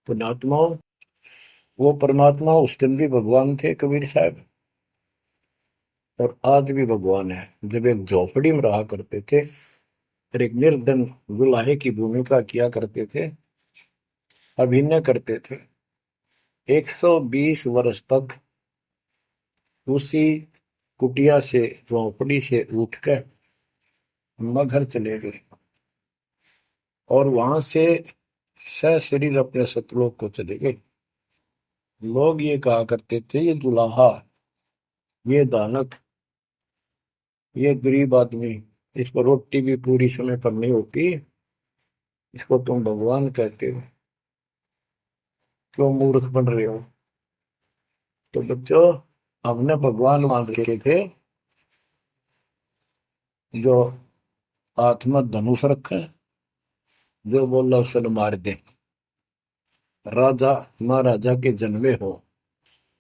पुण्यात्माओं, वो परमात्मा उस दिन भी भगवान थे कबीर साहब, और आज भी भगवान है। जब एक झोपड़ी में रहा करते थे और एक निर्धन दुल्हे की भूमिका किया करते थे, अभिनय करते थे, 120 वर्ष तक उसी कुटिया से, झोपड़ी से उठकर मगहर चले गए और वहां से सशरीर अपने सतलोक को चले गए। लोग ये कहा करते थे, ये दुल्हा, ये दानक, ये गरीब आदमी, इसको रोटी भी पूरी समय पर नहीं होती, इसको तुम भगवान कहते हो, क्यों मूर्ख बन रहे हो। तो बच्चों, हमने भगवान मान रखे थे जो हाथ में धनुष रखे, जो बोला उसे मार दे, राजा महाराजा के जन्मे हो।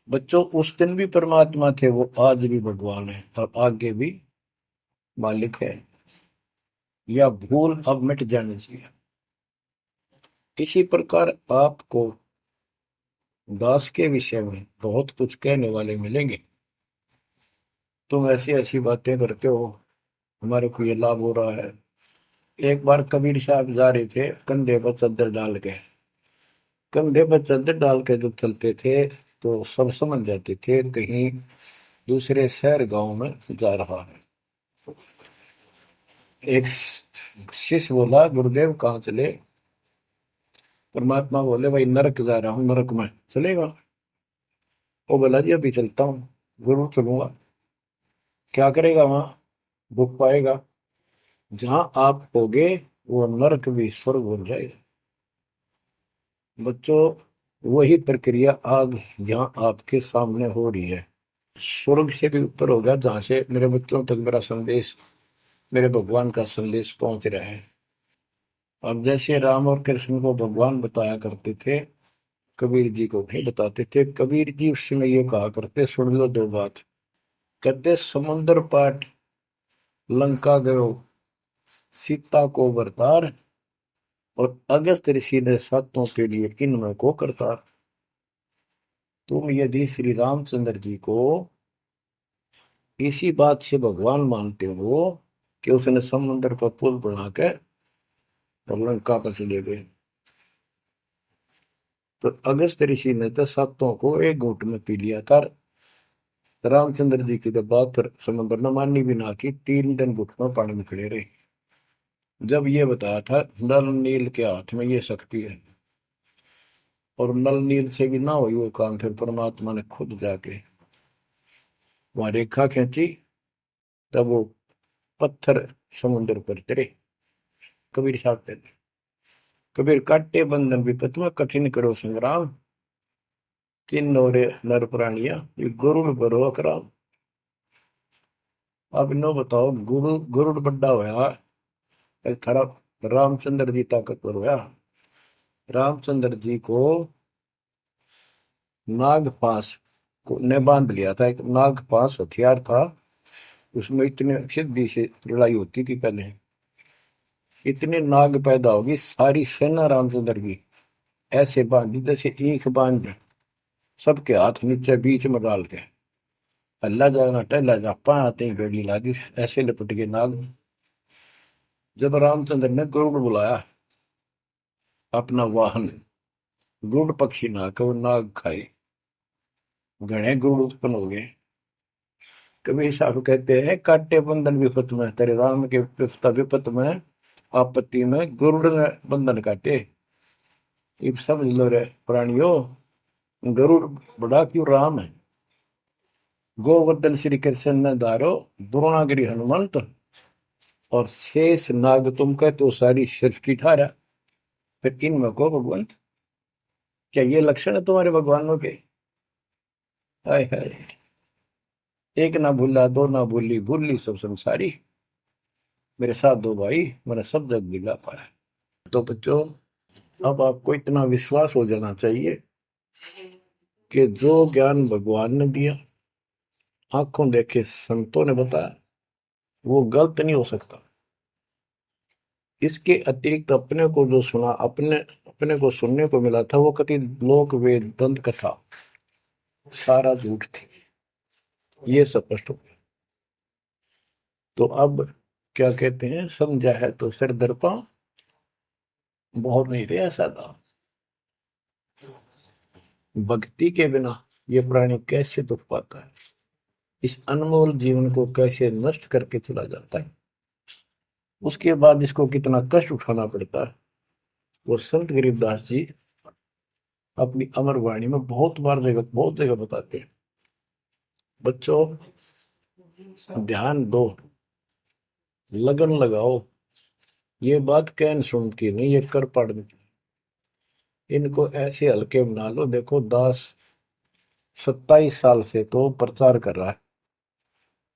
बच्चों, उस दिन भी परमात्मा थे, वो आज भी भगवान है और आगे भी मालिक है। या भूल अब मिट जानी चाहिए। इसी प्रकार आपको दास के विषय में बहुत कुछ कहने वाले मिलेंगे। तुम ऐसी ऐसी बातें करते हो, हमारे को ये लाभ हो रहा है। एक बार कबीर साहब जा रहे थे कंधे पर चादर डाल के, कंधे पर चादर डाल के जब चलते थे तो सब समझ जाते थे कहीं दूसरे शहर गांव में जा रहा है। एक शिष्य बोला, गुरुदेव कहाँ चले। परमात्मा बोले, भाई नरक जा रहा हूँ, नरक में चलेगा। वो बोला, जी अभी चलता हूँ, जरूर चलूंगा। क्या करेगा वहां, भूख पाएगा। जहां आप होगे वो नरक भी स्वर्ग बन जाएगा। बच्चों, वही प्रक्रिया आज यहाँ आपके सामने हो रही है। स्वर्ग से भी ऊपर होगा, जहां से मेरे बच्चों तक मेरा संदेश, मेरे भगवान का संदेश पहुंच रहा है। अब जैसे राम और कृष्ण को भगवान बताया करते थे, कबीर जी को नहीं बताते थे। कबीर जी उस समय ये कहा करते, सुन लो दो बात। कहते, समुद्र पाट लंका गयो, सीता को बरतार, और अगस्त ऋषि ने सातों के लिए इनमें को करतार। तुम यदि श्री रामचंद्र जी को इसी बात से भगवान मानते हो कि उसने समुद्र का पुल बना के और लंका पर चले गए, तो अगस्त ऋषि ने तो सातों को एक घूंट में पी लिया था। रामचंद्र जी की तो बात समुद्र ने माननी भी ना की, 3 दिन घुटनों पानी में खड़े रहे। जब ये बताया था नल नील के हाथ में ये शक्ति है, और नल नील से भी ना हुई वो काम, फिर परमात्मा ने खुद जाके वहां रेखा खींची, तब वो पत्थर समुद्र पर तरे। कबीर साहब कहते, कबीर काटे बंधन विपत में कठिन करो संग्राम, तीन नौरे नर प्राणिया ये गरुड़ बरो अकराम। अब नो बताओ, गरुड़ बड्डा होया, एक थारा रामचंद्र जी ताकतवर होया। रामचंद्र जी को नाग पास को ने बांध लिया था। एक नाग पास हथियार था, उसमें इतने सिद्धि से लड़ाई होती थी पहले। इतने नाग पैदा होगी, सारी सेना रामचंद्र की ऐसे बांधी जैसे एक बांध, सबके हाथ नीचे बीच में डाल के अल्लाह जाना टहला जा पाते ही बेड़ी लागी, ऐसे लिपट गए नाग। जब रामचंद्र ने गरुड़ बुलाया अपना वाहन, गरुड़ पक्षी ना के वो नाग खाए, घने गरुड़ उत्पन्न हो गए। कबीर साहब कहते हैं, काटे बंधन विपत में, तेरे राम के विपत में, आपत्ति में गरुड़ ने बंधन काटे। इब समझ लो रे प्राणियों, गरुड़ बड़ा क्यों राम है। गोवर्धन श्री कृष्ण ने धारो, द्रोणागिरी हनुमंत, और शेष नाग तुम कहते हो सारी सृष्टि थारा, फिर इनमें को भगवंत, क्या ये लक्षण है तुम्हारे भगवानों के? हाय हाय, एक ना भूला दो ना भूली, भूली सब संसारी, मेरे साथ दो भाई, मेरा सब जग दिला पाया। तो बच्चों, अब आपको इतना विश्वास हो जाना चाहिए कि जो ज्ञान भगवान ने दिया, आंखों देखे संतों ने बताया, वो गलत नहीं हो सकता। इसके अतिरिक्त अपने को जो सुना, अपने अपने को सुनने को मिला था, वो कति लोक वेद दंत कथा सारा झूठ थी, ये स्पष्ट हो गया। तो अब क्या कहते हैं, समझा है तो सिर दर्पा, बहुत नहीं रहा सादा। भक्ति के बिना ये प्राणी कैसे दुख पाता है, इस अनमोल जीवन को कैसे नष्ट करके चला जाता है, उसके बाद इसको कितना कष्ट उठाना पड़ता है, वो संत गरीबदास जी अपनी अमर वाणी में बहुत जगह बताते हैं। बच्चों, ध्यान दो, लगन लगाओ, ये बात कैन सुनती नहीं, ये कर पड़ती। इनको ऐसे हल्के बना लो। देखो दास 27 साल से तो प्रचार कर रहा है,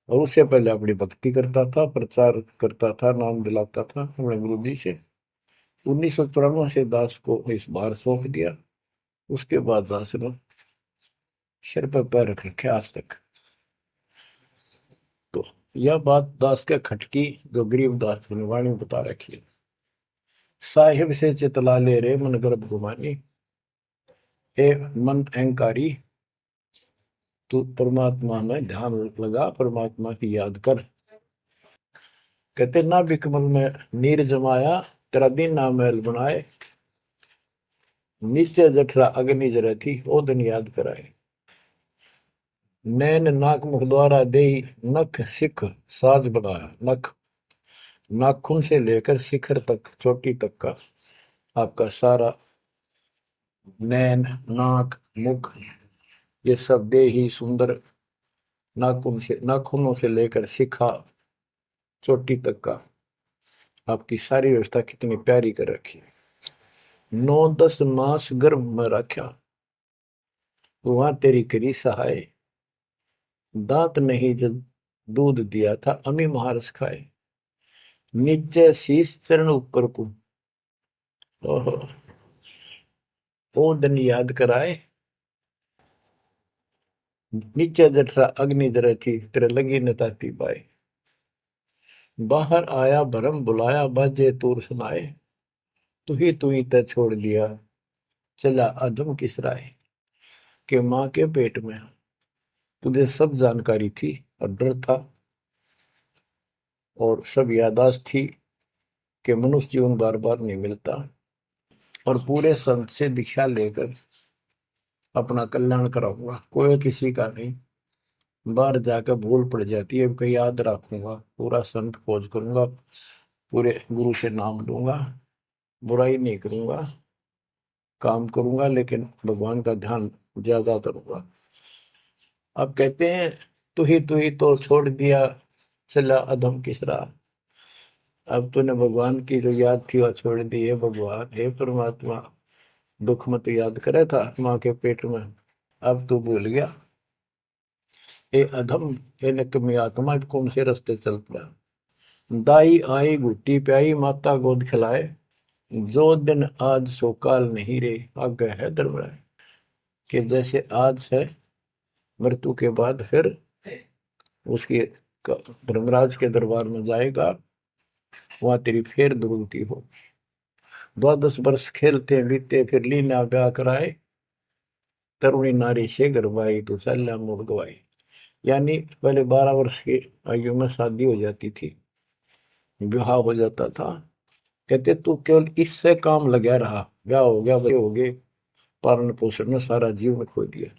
और उससे पहले अपनी भक्ति करता था, प्रचार करता था, नाम दिलाता था अपने गुरु जी से। 1994 से दास को इस बार सौंप दिया, उसके बाद दास ने सिर पर पैर रख रखे आज तक। तो यह बात दास के खटकी, जो गरीब दास ने वाणी बता रखी है। साहिब से चितला ले रे मन गर्भ गुमानी, ए मन अहंकारी, तू परमात्मा में ध्यान लगा, परमात्मा की याद कर। कहते ना बिकमल में नीर जमाया, तेरा दिन ना महल बनाए, नीचे जठरा अग्नि जरे थी, ओ दिन याद कराए। नैन नाक मुख द्वारा दे, नख सिख साज बनाया, नख नाखून से लेकर शिखर तक, चोटी तक का आपका सारा नैन नाक मुख, ये सब दे ही सुंदर, नाखूनों से लेकर शिखा चोटी तक का आपकी सारी व्यवस्था कितनी प्यारी कर रखी है। 9-10 मास गर्भ में रखा, वहां तेरी करी सहाय, दांत नहीं जब दूध दिया था, अमी महारस खाए, नीचे शीश चरण ऊपर को, ओहो, वो दिन याद कराए, नीचे जठरा अग्नि जरे थी, तेरे लगी न ताती बाई, बाहर आया भरम बुलाया, बाजे तूर सुनाए, तू ही तय छोड़ दिया, चला अधम किस राय। के माँ के पेट में तुझे सब जानकारी थी, और डर था, और सब यादाश्त थी कि मनुष्य जीवन बार बार नहीं मिलता, और पूरे संत से दीक्षा लेकर अपना कल्याण कराऊंगा, कोई किसी का नहीं। बाहर जाकर भूल पड़ जाती है, कहीं याद रखूंगा, पूरा संत खोज करूंगा, पूरे गुरु से नाम लूंगा, बुराई नहीं करूंगा, काम करूंगा, लेकिन भगवान का ध्यान ज्यादा करूंगा। अब कहते हैं तू ही तो छोड़ दिया, चला अधम किस राह। अब तूने भगवान की जो याद थी वह छोड़ दी है। भगवान हे परमात्मा, दुख मत याद करे था माँ के पेट में, अब तू भूल गया। ए अधम, हे निकम्मी आत्मा, कौन से रास्ते चल पड़ा। दाई आई घुट्टी प्याई, माता गोद खिलाए, जो दिन आज सो काल नहीं रे, आगे है दरबार। कि जैसे आज है, मृत्यु के बाद फिर उसकी धर्मराज के दरबार में जाएगा, वहां तेरी फिर दुर्गति हो। 12 वर्ष खेलते बीते, फिर लीना ब्याह कराए, तरुणी नारी से गरबाई, तो सल्ला मोड़ गवाई। यानी पहले 12 वर्ष की आयु में शादी हो जाती थी, विवाह हो जाता था। कहते तू केवल इससे काम लगा रहा, ब्याह हो गया, बच्चे हो गए, पालन पोषण में सारा जीवन खो दिया।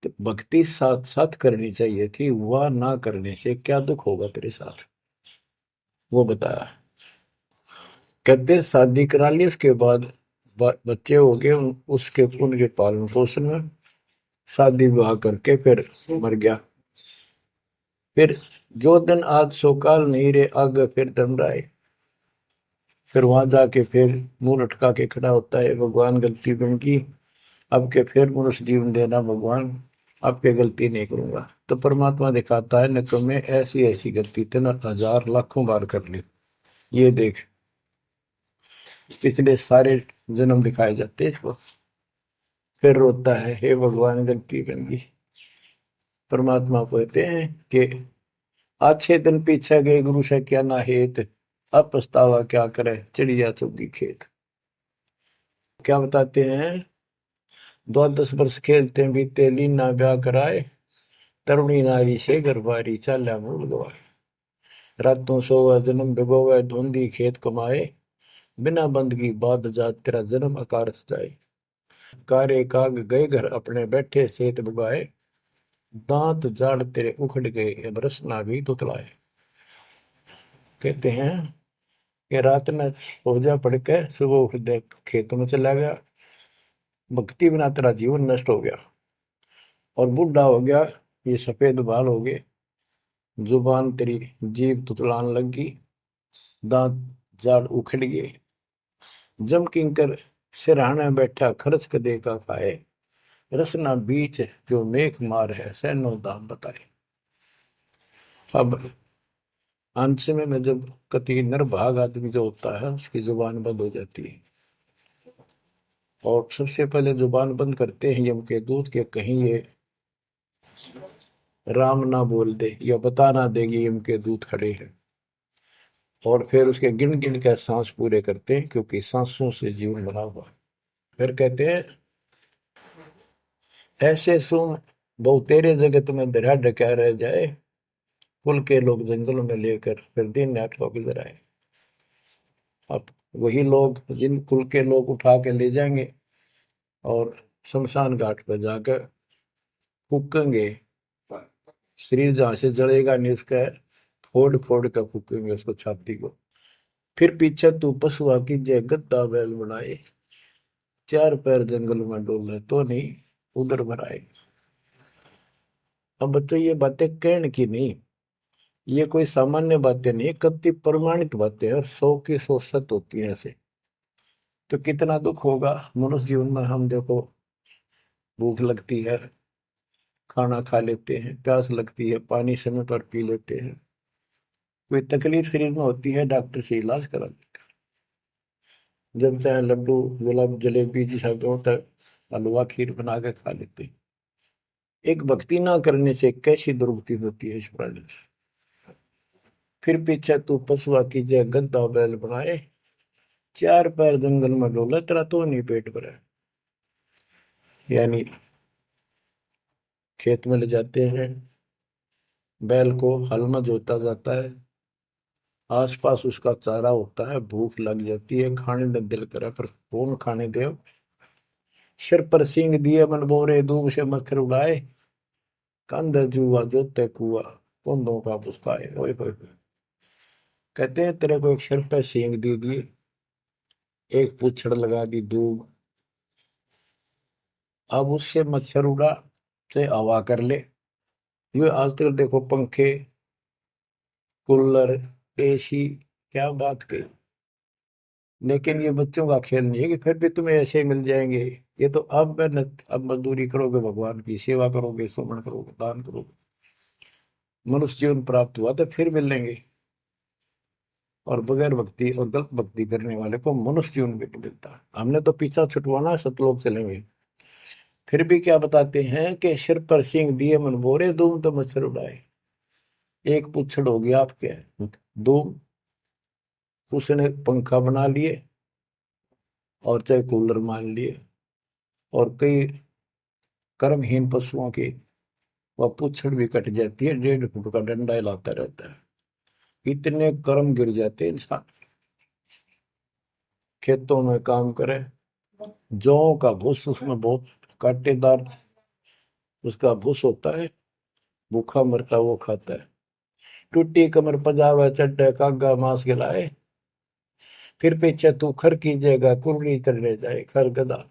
तो भक्ति साथ साथ करनी चाहिए थी, वह ना करने से क्या दुख होगा तेरे साथ, वो बताया। कहते शादी करा ली, उसके बाद बच्चे हो गए, उसके उनके पालन पोषण में शादी विवाह करके फिर मर गया। फिर जो दिन आज सो काल नहीं रे आगे फिर धर्मराय। फिर वहां जाके फिर मुंह लटका के खड़ा होता है, भगवान गलती बन की, अब के फिर मनुष्य जीवन देना भगवान, अब के गलती नहीं करूंगा। तो परमात्मा दिखाता है न में ऐसी ऐसी गलती तेना हजार लाखों बार कर ली, ये देख पिछले सारे जन्म दिखाए जाते इसको। फिर रोता है, हे भगवान गलती बन गई। परमात्मा कहते हैं कि अच्छे दिन पीछे गए गुरु से क्या ना हेत, अब पछतावा क्या करे चिड़िया चुगी खेत। क्या बताते हैं, 10 वर्ष खेलते बीते लीना ब्याह कराए, तरुणी नारी से गरबारी चाल्या मूल गवाए। रातों सोवा जन्म भिगोवे धुंधी खेत कमाए, बिना बंदगी बाद जात तेरा जन्म अकार जाए। कारे काग गए घर अपने बैठे सेत बुगाए, दांत जाड़ तेरे उखड़ गए अब रसना भी तुतलाए। कहते हैं कि रात में सो जा पड़ के सुबह उठ दे खेतों में चला गया, भक्ति बिना तेरा जीवन नष्ट हो गया। और बूढ़ा हो गया, ये सफेद बाल हो गए, जुबान तेरी जीभ तुतलान लगी, दांत जाड़ उखड़ गए। जम किंकर सिरहाने बैठा खर्च कदे का खाए, रसना बीच जो मेघ मार है सैनो दाम बताए। अब अंत में जब कति निर्भाग आदमी जो होता है उसकी जुबान बंद हो जाती है, और सबसे पहले जुबान बंद करते हैं यम के दूत के कहीं ये राम ना बोल दे या बता ना देगी यम के दूत खड़े हैं। और फिर उसके गिन गिन के सांस पूरे करते हैं, क्योंकि सांसों से जीवन बना हुआ है। फिर कहते हैं ऐसे सुन बहु तेरे जगत में दरिया ढका रह जाए, कुल के लोग जंगलों में लेकर फिर दिन रात को गुजराए। अब वही लोग जिन कुल के लोग उठा के ले जाएंगे और शमशान घाट पर जाकर फूकेंगे, शरीर जहां से जलेगा नहीं उसका फोड़ फोड़ कर फूकेंगे उसको छाती को। फिर पीछे तू पशुआ की जय गद्दा बैल बनाए, चार पैर जंगल में डोले तो नहीं उधर भराए। अब बच्चों ये बातें कहने की नहीं, ये कोई सामान्य बातें नहीं, कति प्रमाणित बातें हैं और 100 की 100 सत्य होती है ऐसे। तो कितना दुख होगा मनुष्य जीवन में, हम देखो भूख लगती है खाना खा लेते हैं, प्यास लगती है पानी समय पर पी लेते हैं, कोई तकलीफ शरीर में होती है डॉक्टर से इलाज करा लेते हैं, जब चाहे लड्डू गुलाब जलेबी जी सब होता है हलवा खीर बना के खा लेते हैं। एक भक्ति ना करने से कैसी दुर्गति होती है इस प्राणी से। फिर पीछे तू पशुआ की जय गद्दा बैल बनाए, चार पैर जंगल में डोले तेरा तो नहीं पेट भरा। यानी खेत में ले जाते हैं, बैल को हल में जोता जाता है, आसपास उसका चारा होता है, भूख लग जाती है, खाने का दिल करे पर कौन खाने दे। सिर पर सींग दिए मन बोरे दूब से मच्छर उड़ाए, कंध जुआ जोते कुआ कुंदों का पुस्ताए। ओए होए होए। कहते हैं तेरे को एक सिर पर सींग दे दिए, एक पूछड़ लगा दी दूब, अब उससे मच्छर उड़ा से हवा कर ले। ये आज तक देखो पंखे कूलर एसी क्या बात कही, लेकिन ये बच्चों का खेल नहीं है कि फिर भी तुम्हें ऐसे मिल जाएंगे। ये तो अब मेहनत, अब मजदूरी करोगे, भगवान की सेवा करोगे, सुमन करोगे, दान करोगे, मनुष्य जीवन प्राप्त हुआ तो फिर मिलेंगे। और बगैर भक्ति और गलत भक्ति करने वाले को मनुष्य जीवन भी नहीं मिलता। हमने तो पीछा छुटवाना है, सतलोक चलेंगे। फिर भी क्या बताते हैं कि सिर पर सिंह दिए मन बोरे धूम तो मच्छर उड़ाए। एक पुच्छड़ हो गया आपके धूम, उसने पंखा बना लिए और चाहे कूलर मान लिए, और कई कर्महीन पशुओं की वह पुच्छड़ भी कट जाती है, 1.5 फुट का डंडा हिलाता रहता है। इतने कर्म गिर जाते हैं इंसान। खेतों में काम करे, जौ का भूस उसमें बहुत कांटेदार उसका भूस होता है, भूखा मरता वो खाता है। टूटी कमर पजावा चड्डे कागा मांस खिलाए, फिर पीछे तू खर कीजिएगा कुर्री चढ़ने जाए खर गधा,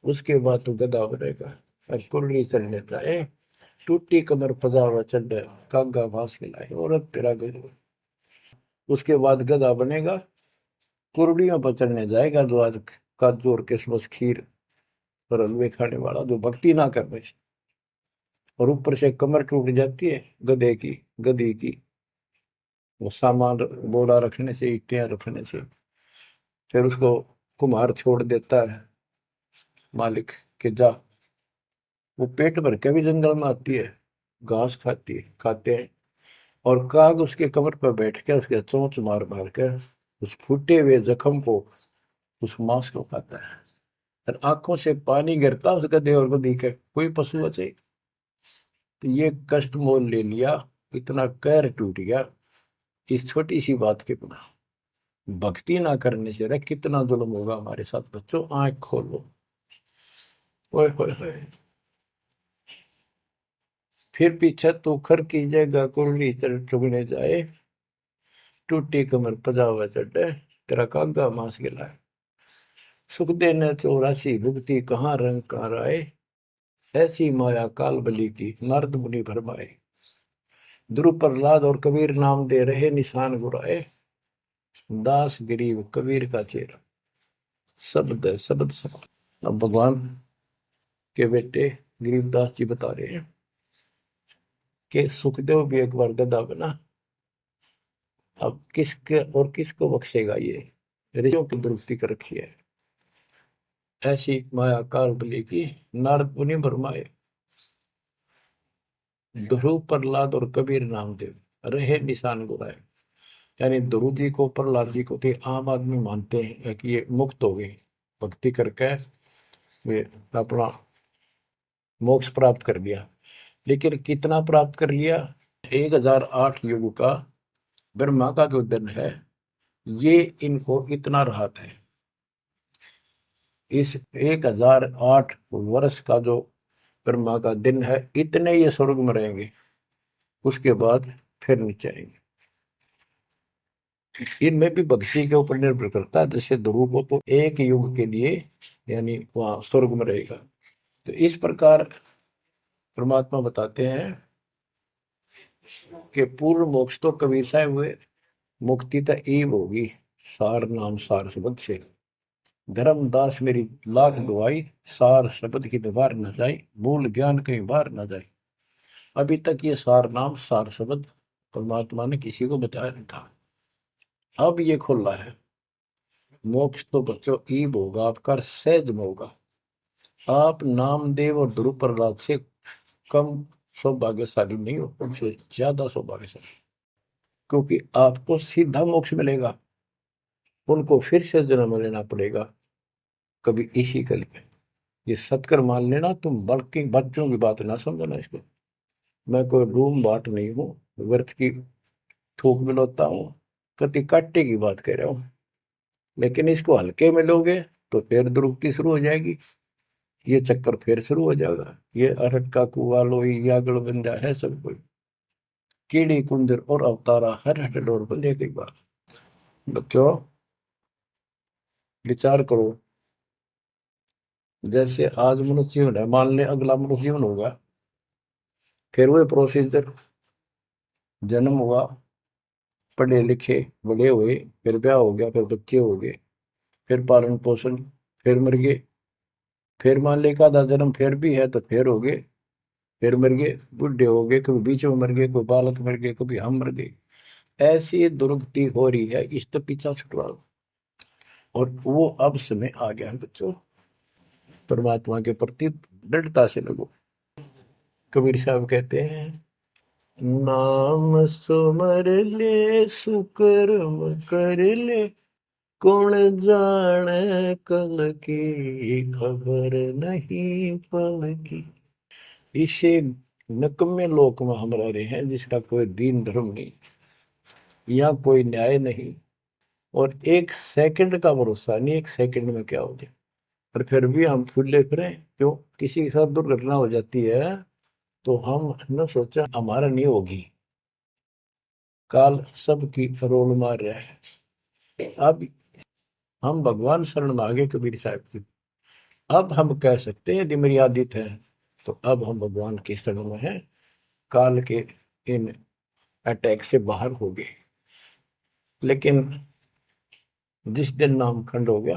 उसके बाद तू गधा बनेगा और कुर्री चढ़ने जाए। टूटी कमर पजावा चढ़ कागा घास खिलाए, औरत तेरा गजब। उसके बाद गधा बनेगा, कुर्डियों पर चढ़ने जाएगा, जो आज काजू और किशमिश खीर और हलवे खाने वाला, जो भक्ति ना कर रहे, और ऊपर से कमर टूट जाती है गधे की, गधी की, वो सामान बोरा रखने से, ईटियां रखने से। फिर उसको कुम्हार छोड़ देता है मालिक के जा, वो पेट भर के भी जंगल में आती है, घास खाती है, खाते हैं, और काग उसके कमर पर बैठ के उसके चोंच मार मार कर उस फूटे हुए जख्म को, उस मांस को खाता है। और आंखों से पानी गिरता उस गधे और गधी के, कोई पशु बचे। तो ये कष्ट मोल ले लिया, इतना कहर टूट गया इस छोटी सी बात के बिना। भक्ति ना करने से रे कितना जुल्म होगा हमारे साथ। बच्चों आंख खोलो, ओए होए होए। फिर पीछे तो खर की जगह कुरली चुगने जाए, टूटी कमर पजावा चढ़े, तेरा कागा मांस गिलाए। सुख देने 84 भुगती, कहाँ रंग कहाँ आए, ऐसी माया काल बली की, नारद मुनि भरमाए। ध्रुव प्रहलाद और कबीर नाम दे रहे निशान गुराए, दास गरीब कबीर का चेहरा। शब्द है, शब्द शब्द। अब भगवान के बेटे गरीबदास जी बता रहे हैं कि सुखदेव भी एक बार गधा बना, अब किसके और किसको बख्शेगा ये, ऋषियों की दुरुस्ती कर रखी है। ऐसी माया काल बली की, नारद मुनि भरमाए। ध्रुव प्रहलाद और कबीर नामदेव रहे निशान गुराए। यानी ध्रुव जी को, प्रहलाद जी को थे आम आदमी मानते हैं कि ये मुक्त हो गए, भक्ति करके वे अपना मोक्ष प्राप्त कर लिया। लेकिन कितना प्राप्त कर लिया? 1008 युग का ब्रह्मा का जो दिन है, ये इनको इतना राहत है। इस 1008 वर्ष का जो ब्रह्मा का दिन है, इतने ये स्वर्ग में रहेंगे, उसके बाद फिर नीचे आएंगे। इनमें भी भक्ति के ऊपर निर्भर करता है। जैसे ध्रुव को तो एक युग के लिए यानी वहां स्वर्ग में रहेगा। तो इस प्रकार परमात्मा बताते हैं कि पूर्ण मोक्ष तो कबीर साहब हुए, मुक्ति तो ईब होगी सार नाम सार शब्द से। धर्मदास मेरी लाख दुआई, सार शब्द की दीवार न जाए, मूल ज्ञान कहीं बाहर न जाए। अभी तक ये सार नाम सार शब्द परमात्मा ने किसी को बताया नहीं था, अब ये खुला है। मोक्ष तो बच्चों ईब होगा आपका, सहज में होगा। आप नामदेव और ध्रुव प्रहलाद से कम सौभाग्यशाली नहीं हो, उनसे ज्यादा सौभाग्यशाली, क्योंकि आपको सीधा मोक्ष मिलेगा, उनको फिर से जन्म लेना पड़ेगा कभी इसी कल में। ये सत्कर मान लेना, तुम बल्कि बच्चों की बात ना समझना इसको। मैं कोई रूम बात नहीं हूँ, व्यर्थ की थूक मिलोता हूँ, कति काटे की बात कह रहा हूँ। लेकिन इसको हल्के में लोगे तो फिर दुरुक्ति शुरू हो जाएगी, ये चक्कर फिर शुरू हो जाएगा। ये अरट का कुआ लोई या गड़बंजा है सब कोई, कीड़ी कुंदर और अवतारा हर हट डोर बंधे कई बार। बच्चों विचार करो, जैसे आज मनुष्य जीवन है, मान ले अगला मनुष्य जीवन होगा, फिर वही प्रोसीजर, जन्म हुआ, पढ़े लिखे बड़े हुए, फिर ब्याह हो गया, फिर बच्चे हो गए, फिर पालन पोषण, फिर मर गए, फिर मान ले का आधा जन्म फिर भी है तो फिर हो गए, फिर मर गए, बुढ़े हो गए, कभी बीच में मर गए, कोई बालक मर गए, कभी हम मर गए। ऐसी दुर्गति हो रही है, इस तो पीछा छुटवा। और वो अब समय आ गया है बच्चों, परमात्मा के प्रति दृढ़ता से लगो। कबीर साहब कहते हैं, नाम सुमर ले सुकर्म कर ले, कौन जाने कल की खबर नहीं पल की। इसे नकम्मे लोक में हम रह रहे हैं, जिसका कोई दीन धर्म नहीं, यहाँ कोई न्याय नहीं, और एक सेकंड का भरोसा नहीं, एक सेकंड में क्या हो जाए। और फिर भी हम फूले फिरे क्यों? किसी के साथ दुर्घटना हो जाती है तो हम न सोचा हमारा नहीं होगी, काल सबकी रोल मार रहा है। अब हम भगवान शरण मांगे कबीर साहब की, अब हम कह सकते हैं यदि मेरी आदित है, तो अब हम भगवान की शरण में हैं। काल के इन अटैक से बाहर हो गए। लेकिन जिस दिन नामखंड हो गया,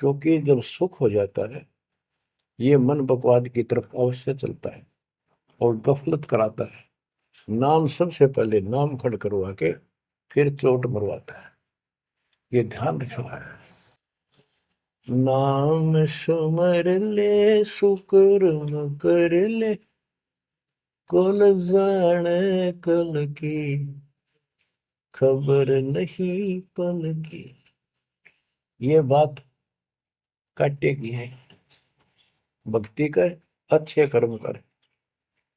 क्योंकि जब सुख हो जाता है ये मन बकवाद की तरफ अवश्य चलता है और गफलत कराता है। नाम सबसे पहले नाम खड़ करवा के फिर चोट मरवाता है, ये ध्यान रखना है। नाम सुमर ले सुकर्म कर ले, कौन जाने कल की, खबर नहीं पल की। ये बात काटेगी है। भक्ति कर, अच्छे कर्म कर,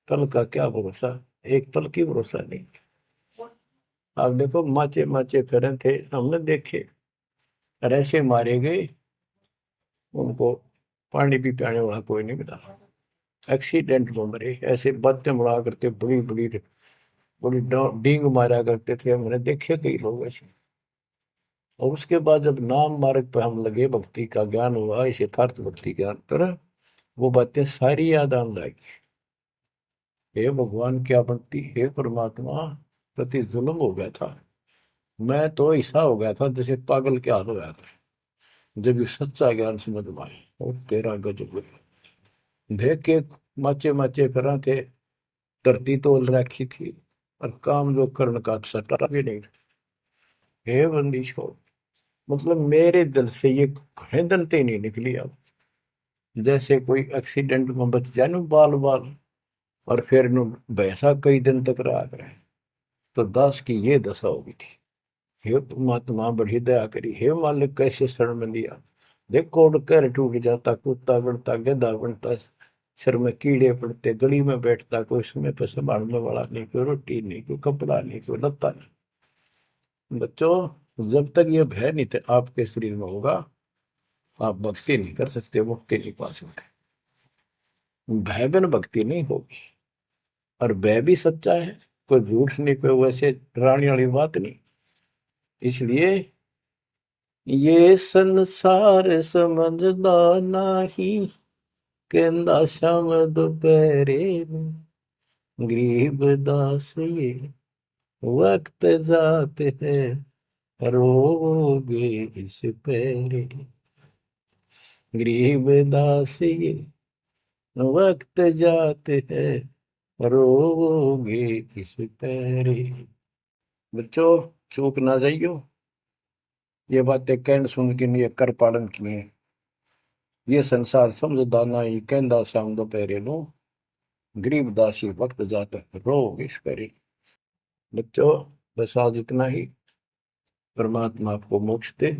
कल का क्या भरोसा, एक पल की भरोसा नहीं। आप देखो माचे माचे फिरे थे, हमने देखे, और ऐसे मारे गए, उनको पानी भी पियाने वाला कोई नहीं मिला, एक्सीडेंट में मरे। ऐसे बातें बड़ा करते, बड़ी बड़ी बड़ी डींग मारा करते थे, हमने देखे कई लोग ऐसे। और उसके बाद जब नाम मार्ग पर हम लगे, भक्ति का ज्ञान हुआ, इस यथार्थ भक्ति ज्ञान पर, वो बातें सारी याद आने लगी। हे भगवान क्या बनती, हे परमात्मा, प्रति जुल्म हो गया था। मैं तो ऐसा हो गया था जैसे पागल के हाल हो गया था, जब ये सच्चा ज्ञान समझ में आए। और तेरा गजब देख के माचे माचे फिरा थे, धरती तोल रखी थी, और काम जो कर्ण का सटा भी नहीं था। हे बंदी छोड़, मतलब मेरे दिल से ये खड़े नहीं निकली। अब जैसे कोई एक्सीडेंट में बच जाए ना बाल बाल, और फिर नु भैंसा कई दिन तक रहा करे, तो दास की ये दशा होगी थी। हे परमात्मा बड़ी दया करी, हे मालिक कैसे शरण में लिया। देख कोड कर टूट जाता, कुत्ता बनता, गधा बनता, सिर में कीड़े पड़ते, गली में बैठता, कोई समय पर संभालने वाला नहीं, कोई रोटी नहीं, कोई कपड़ा नहीं, कोई लत्ता नहीं। बच्चों, जब तक ये भय नहीं थे आपके शरीर में होगा, आप भक्ति नहीं कर सकते, मुक्ति नहीं पा सकते। भय बिन भक्ति नहीं होगी। और भय भी सच्चा है, कोई झूठ नहीं, कोई वैसे डराने वाली बात नहीं। इसलिए ये संसार समझदा नहीं, कहंदा शाम दोपहरे गरीब दास ये वक्त जाते हैं, रोगे इस पैरे। गरीब दास ये वक्त जाते हैं, रोगे इस पैरे। बच्चों, चूक ना जाइयो, ये बातें कहन सुन के नहीं, कर पालन किए। ये संसार समझदा नहीं, कहंदा शाम दोपहरे नो गरीब दासी वक्त जाता है, रोग इस परे। बच्चों, बस आज इतना ही। परमात्मा आपको मोक्ष दे।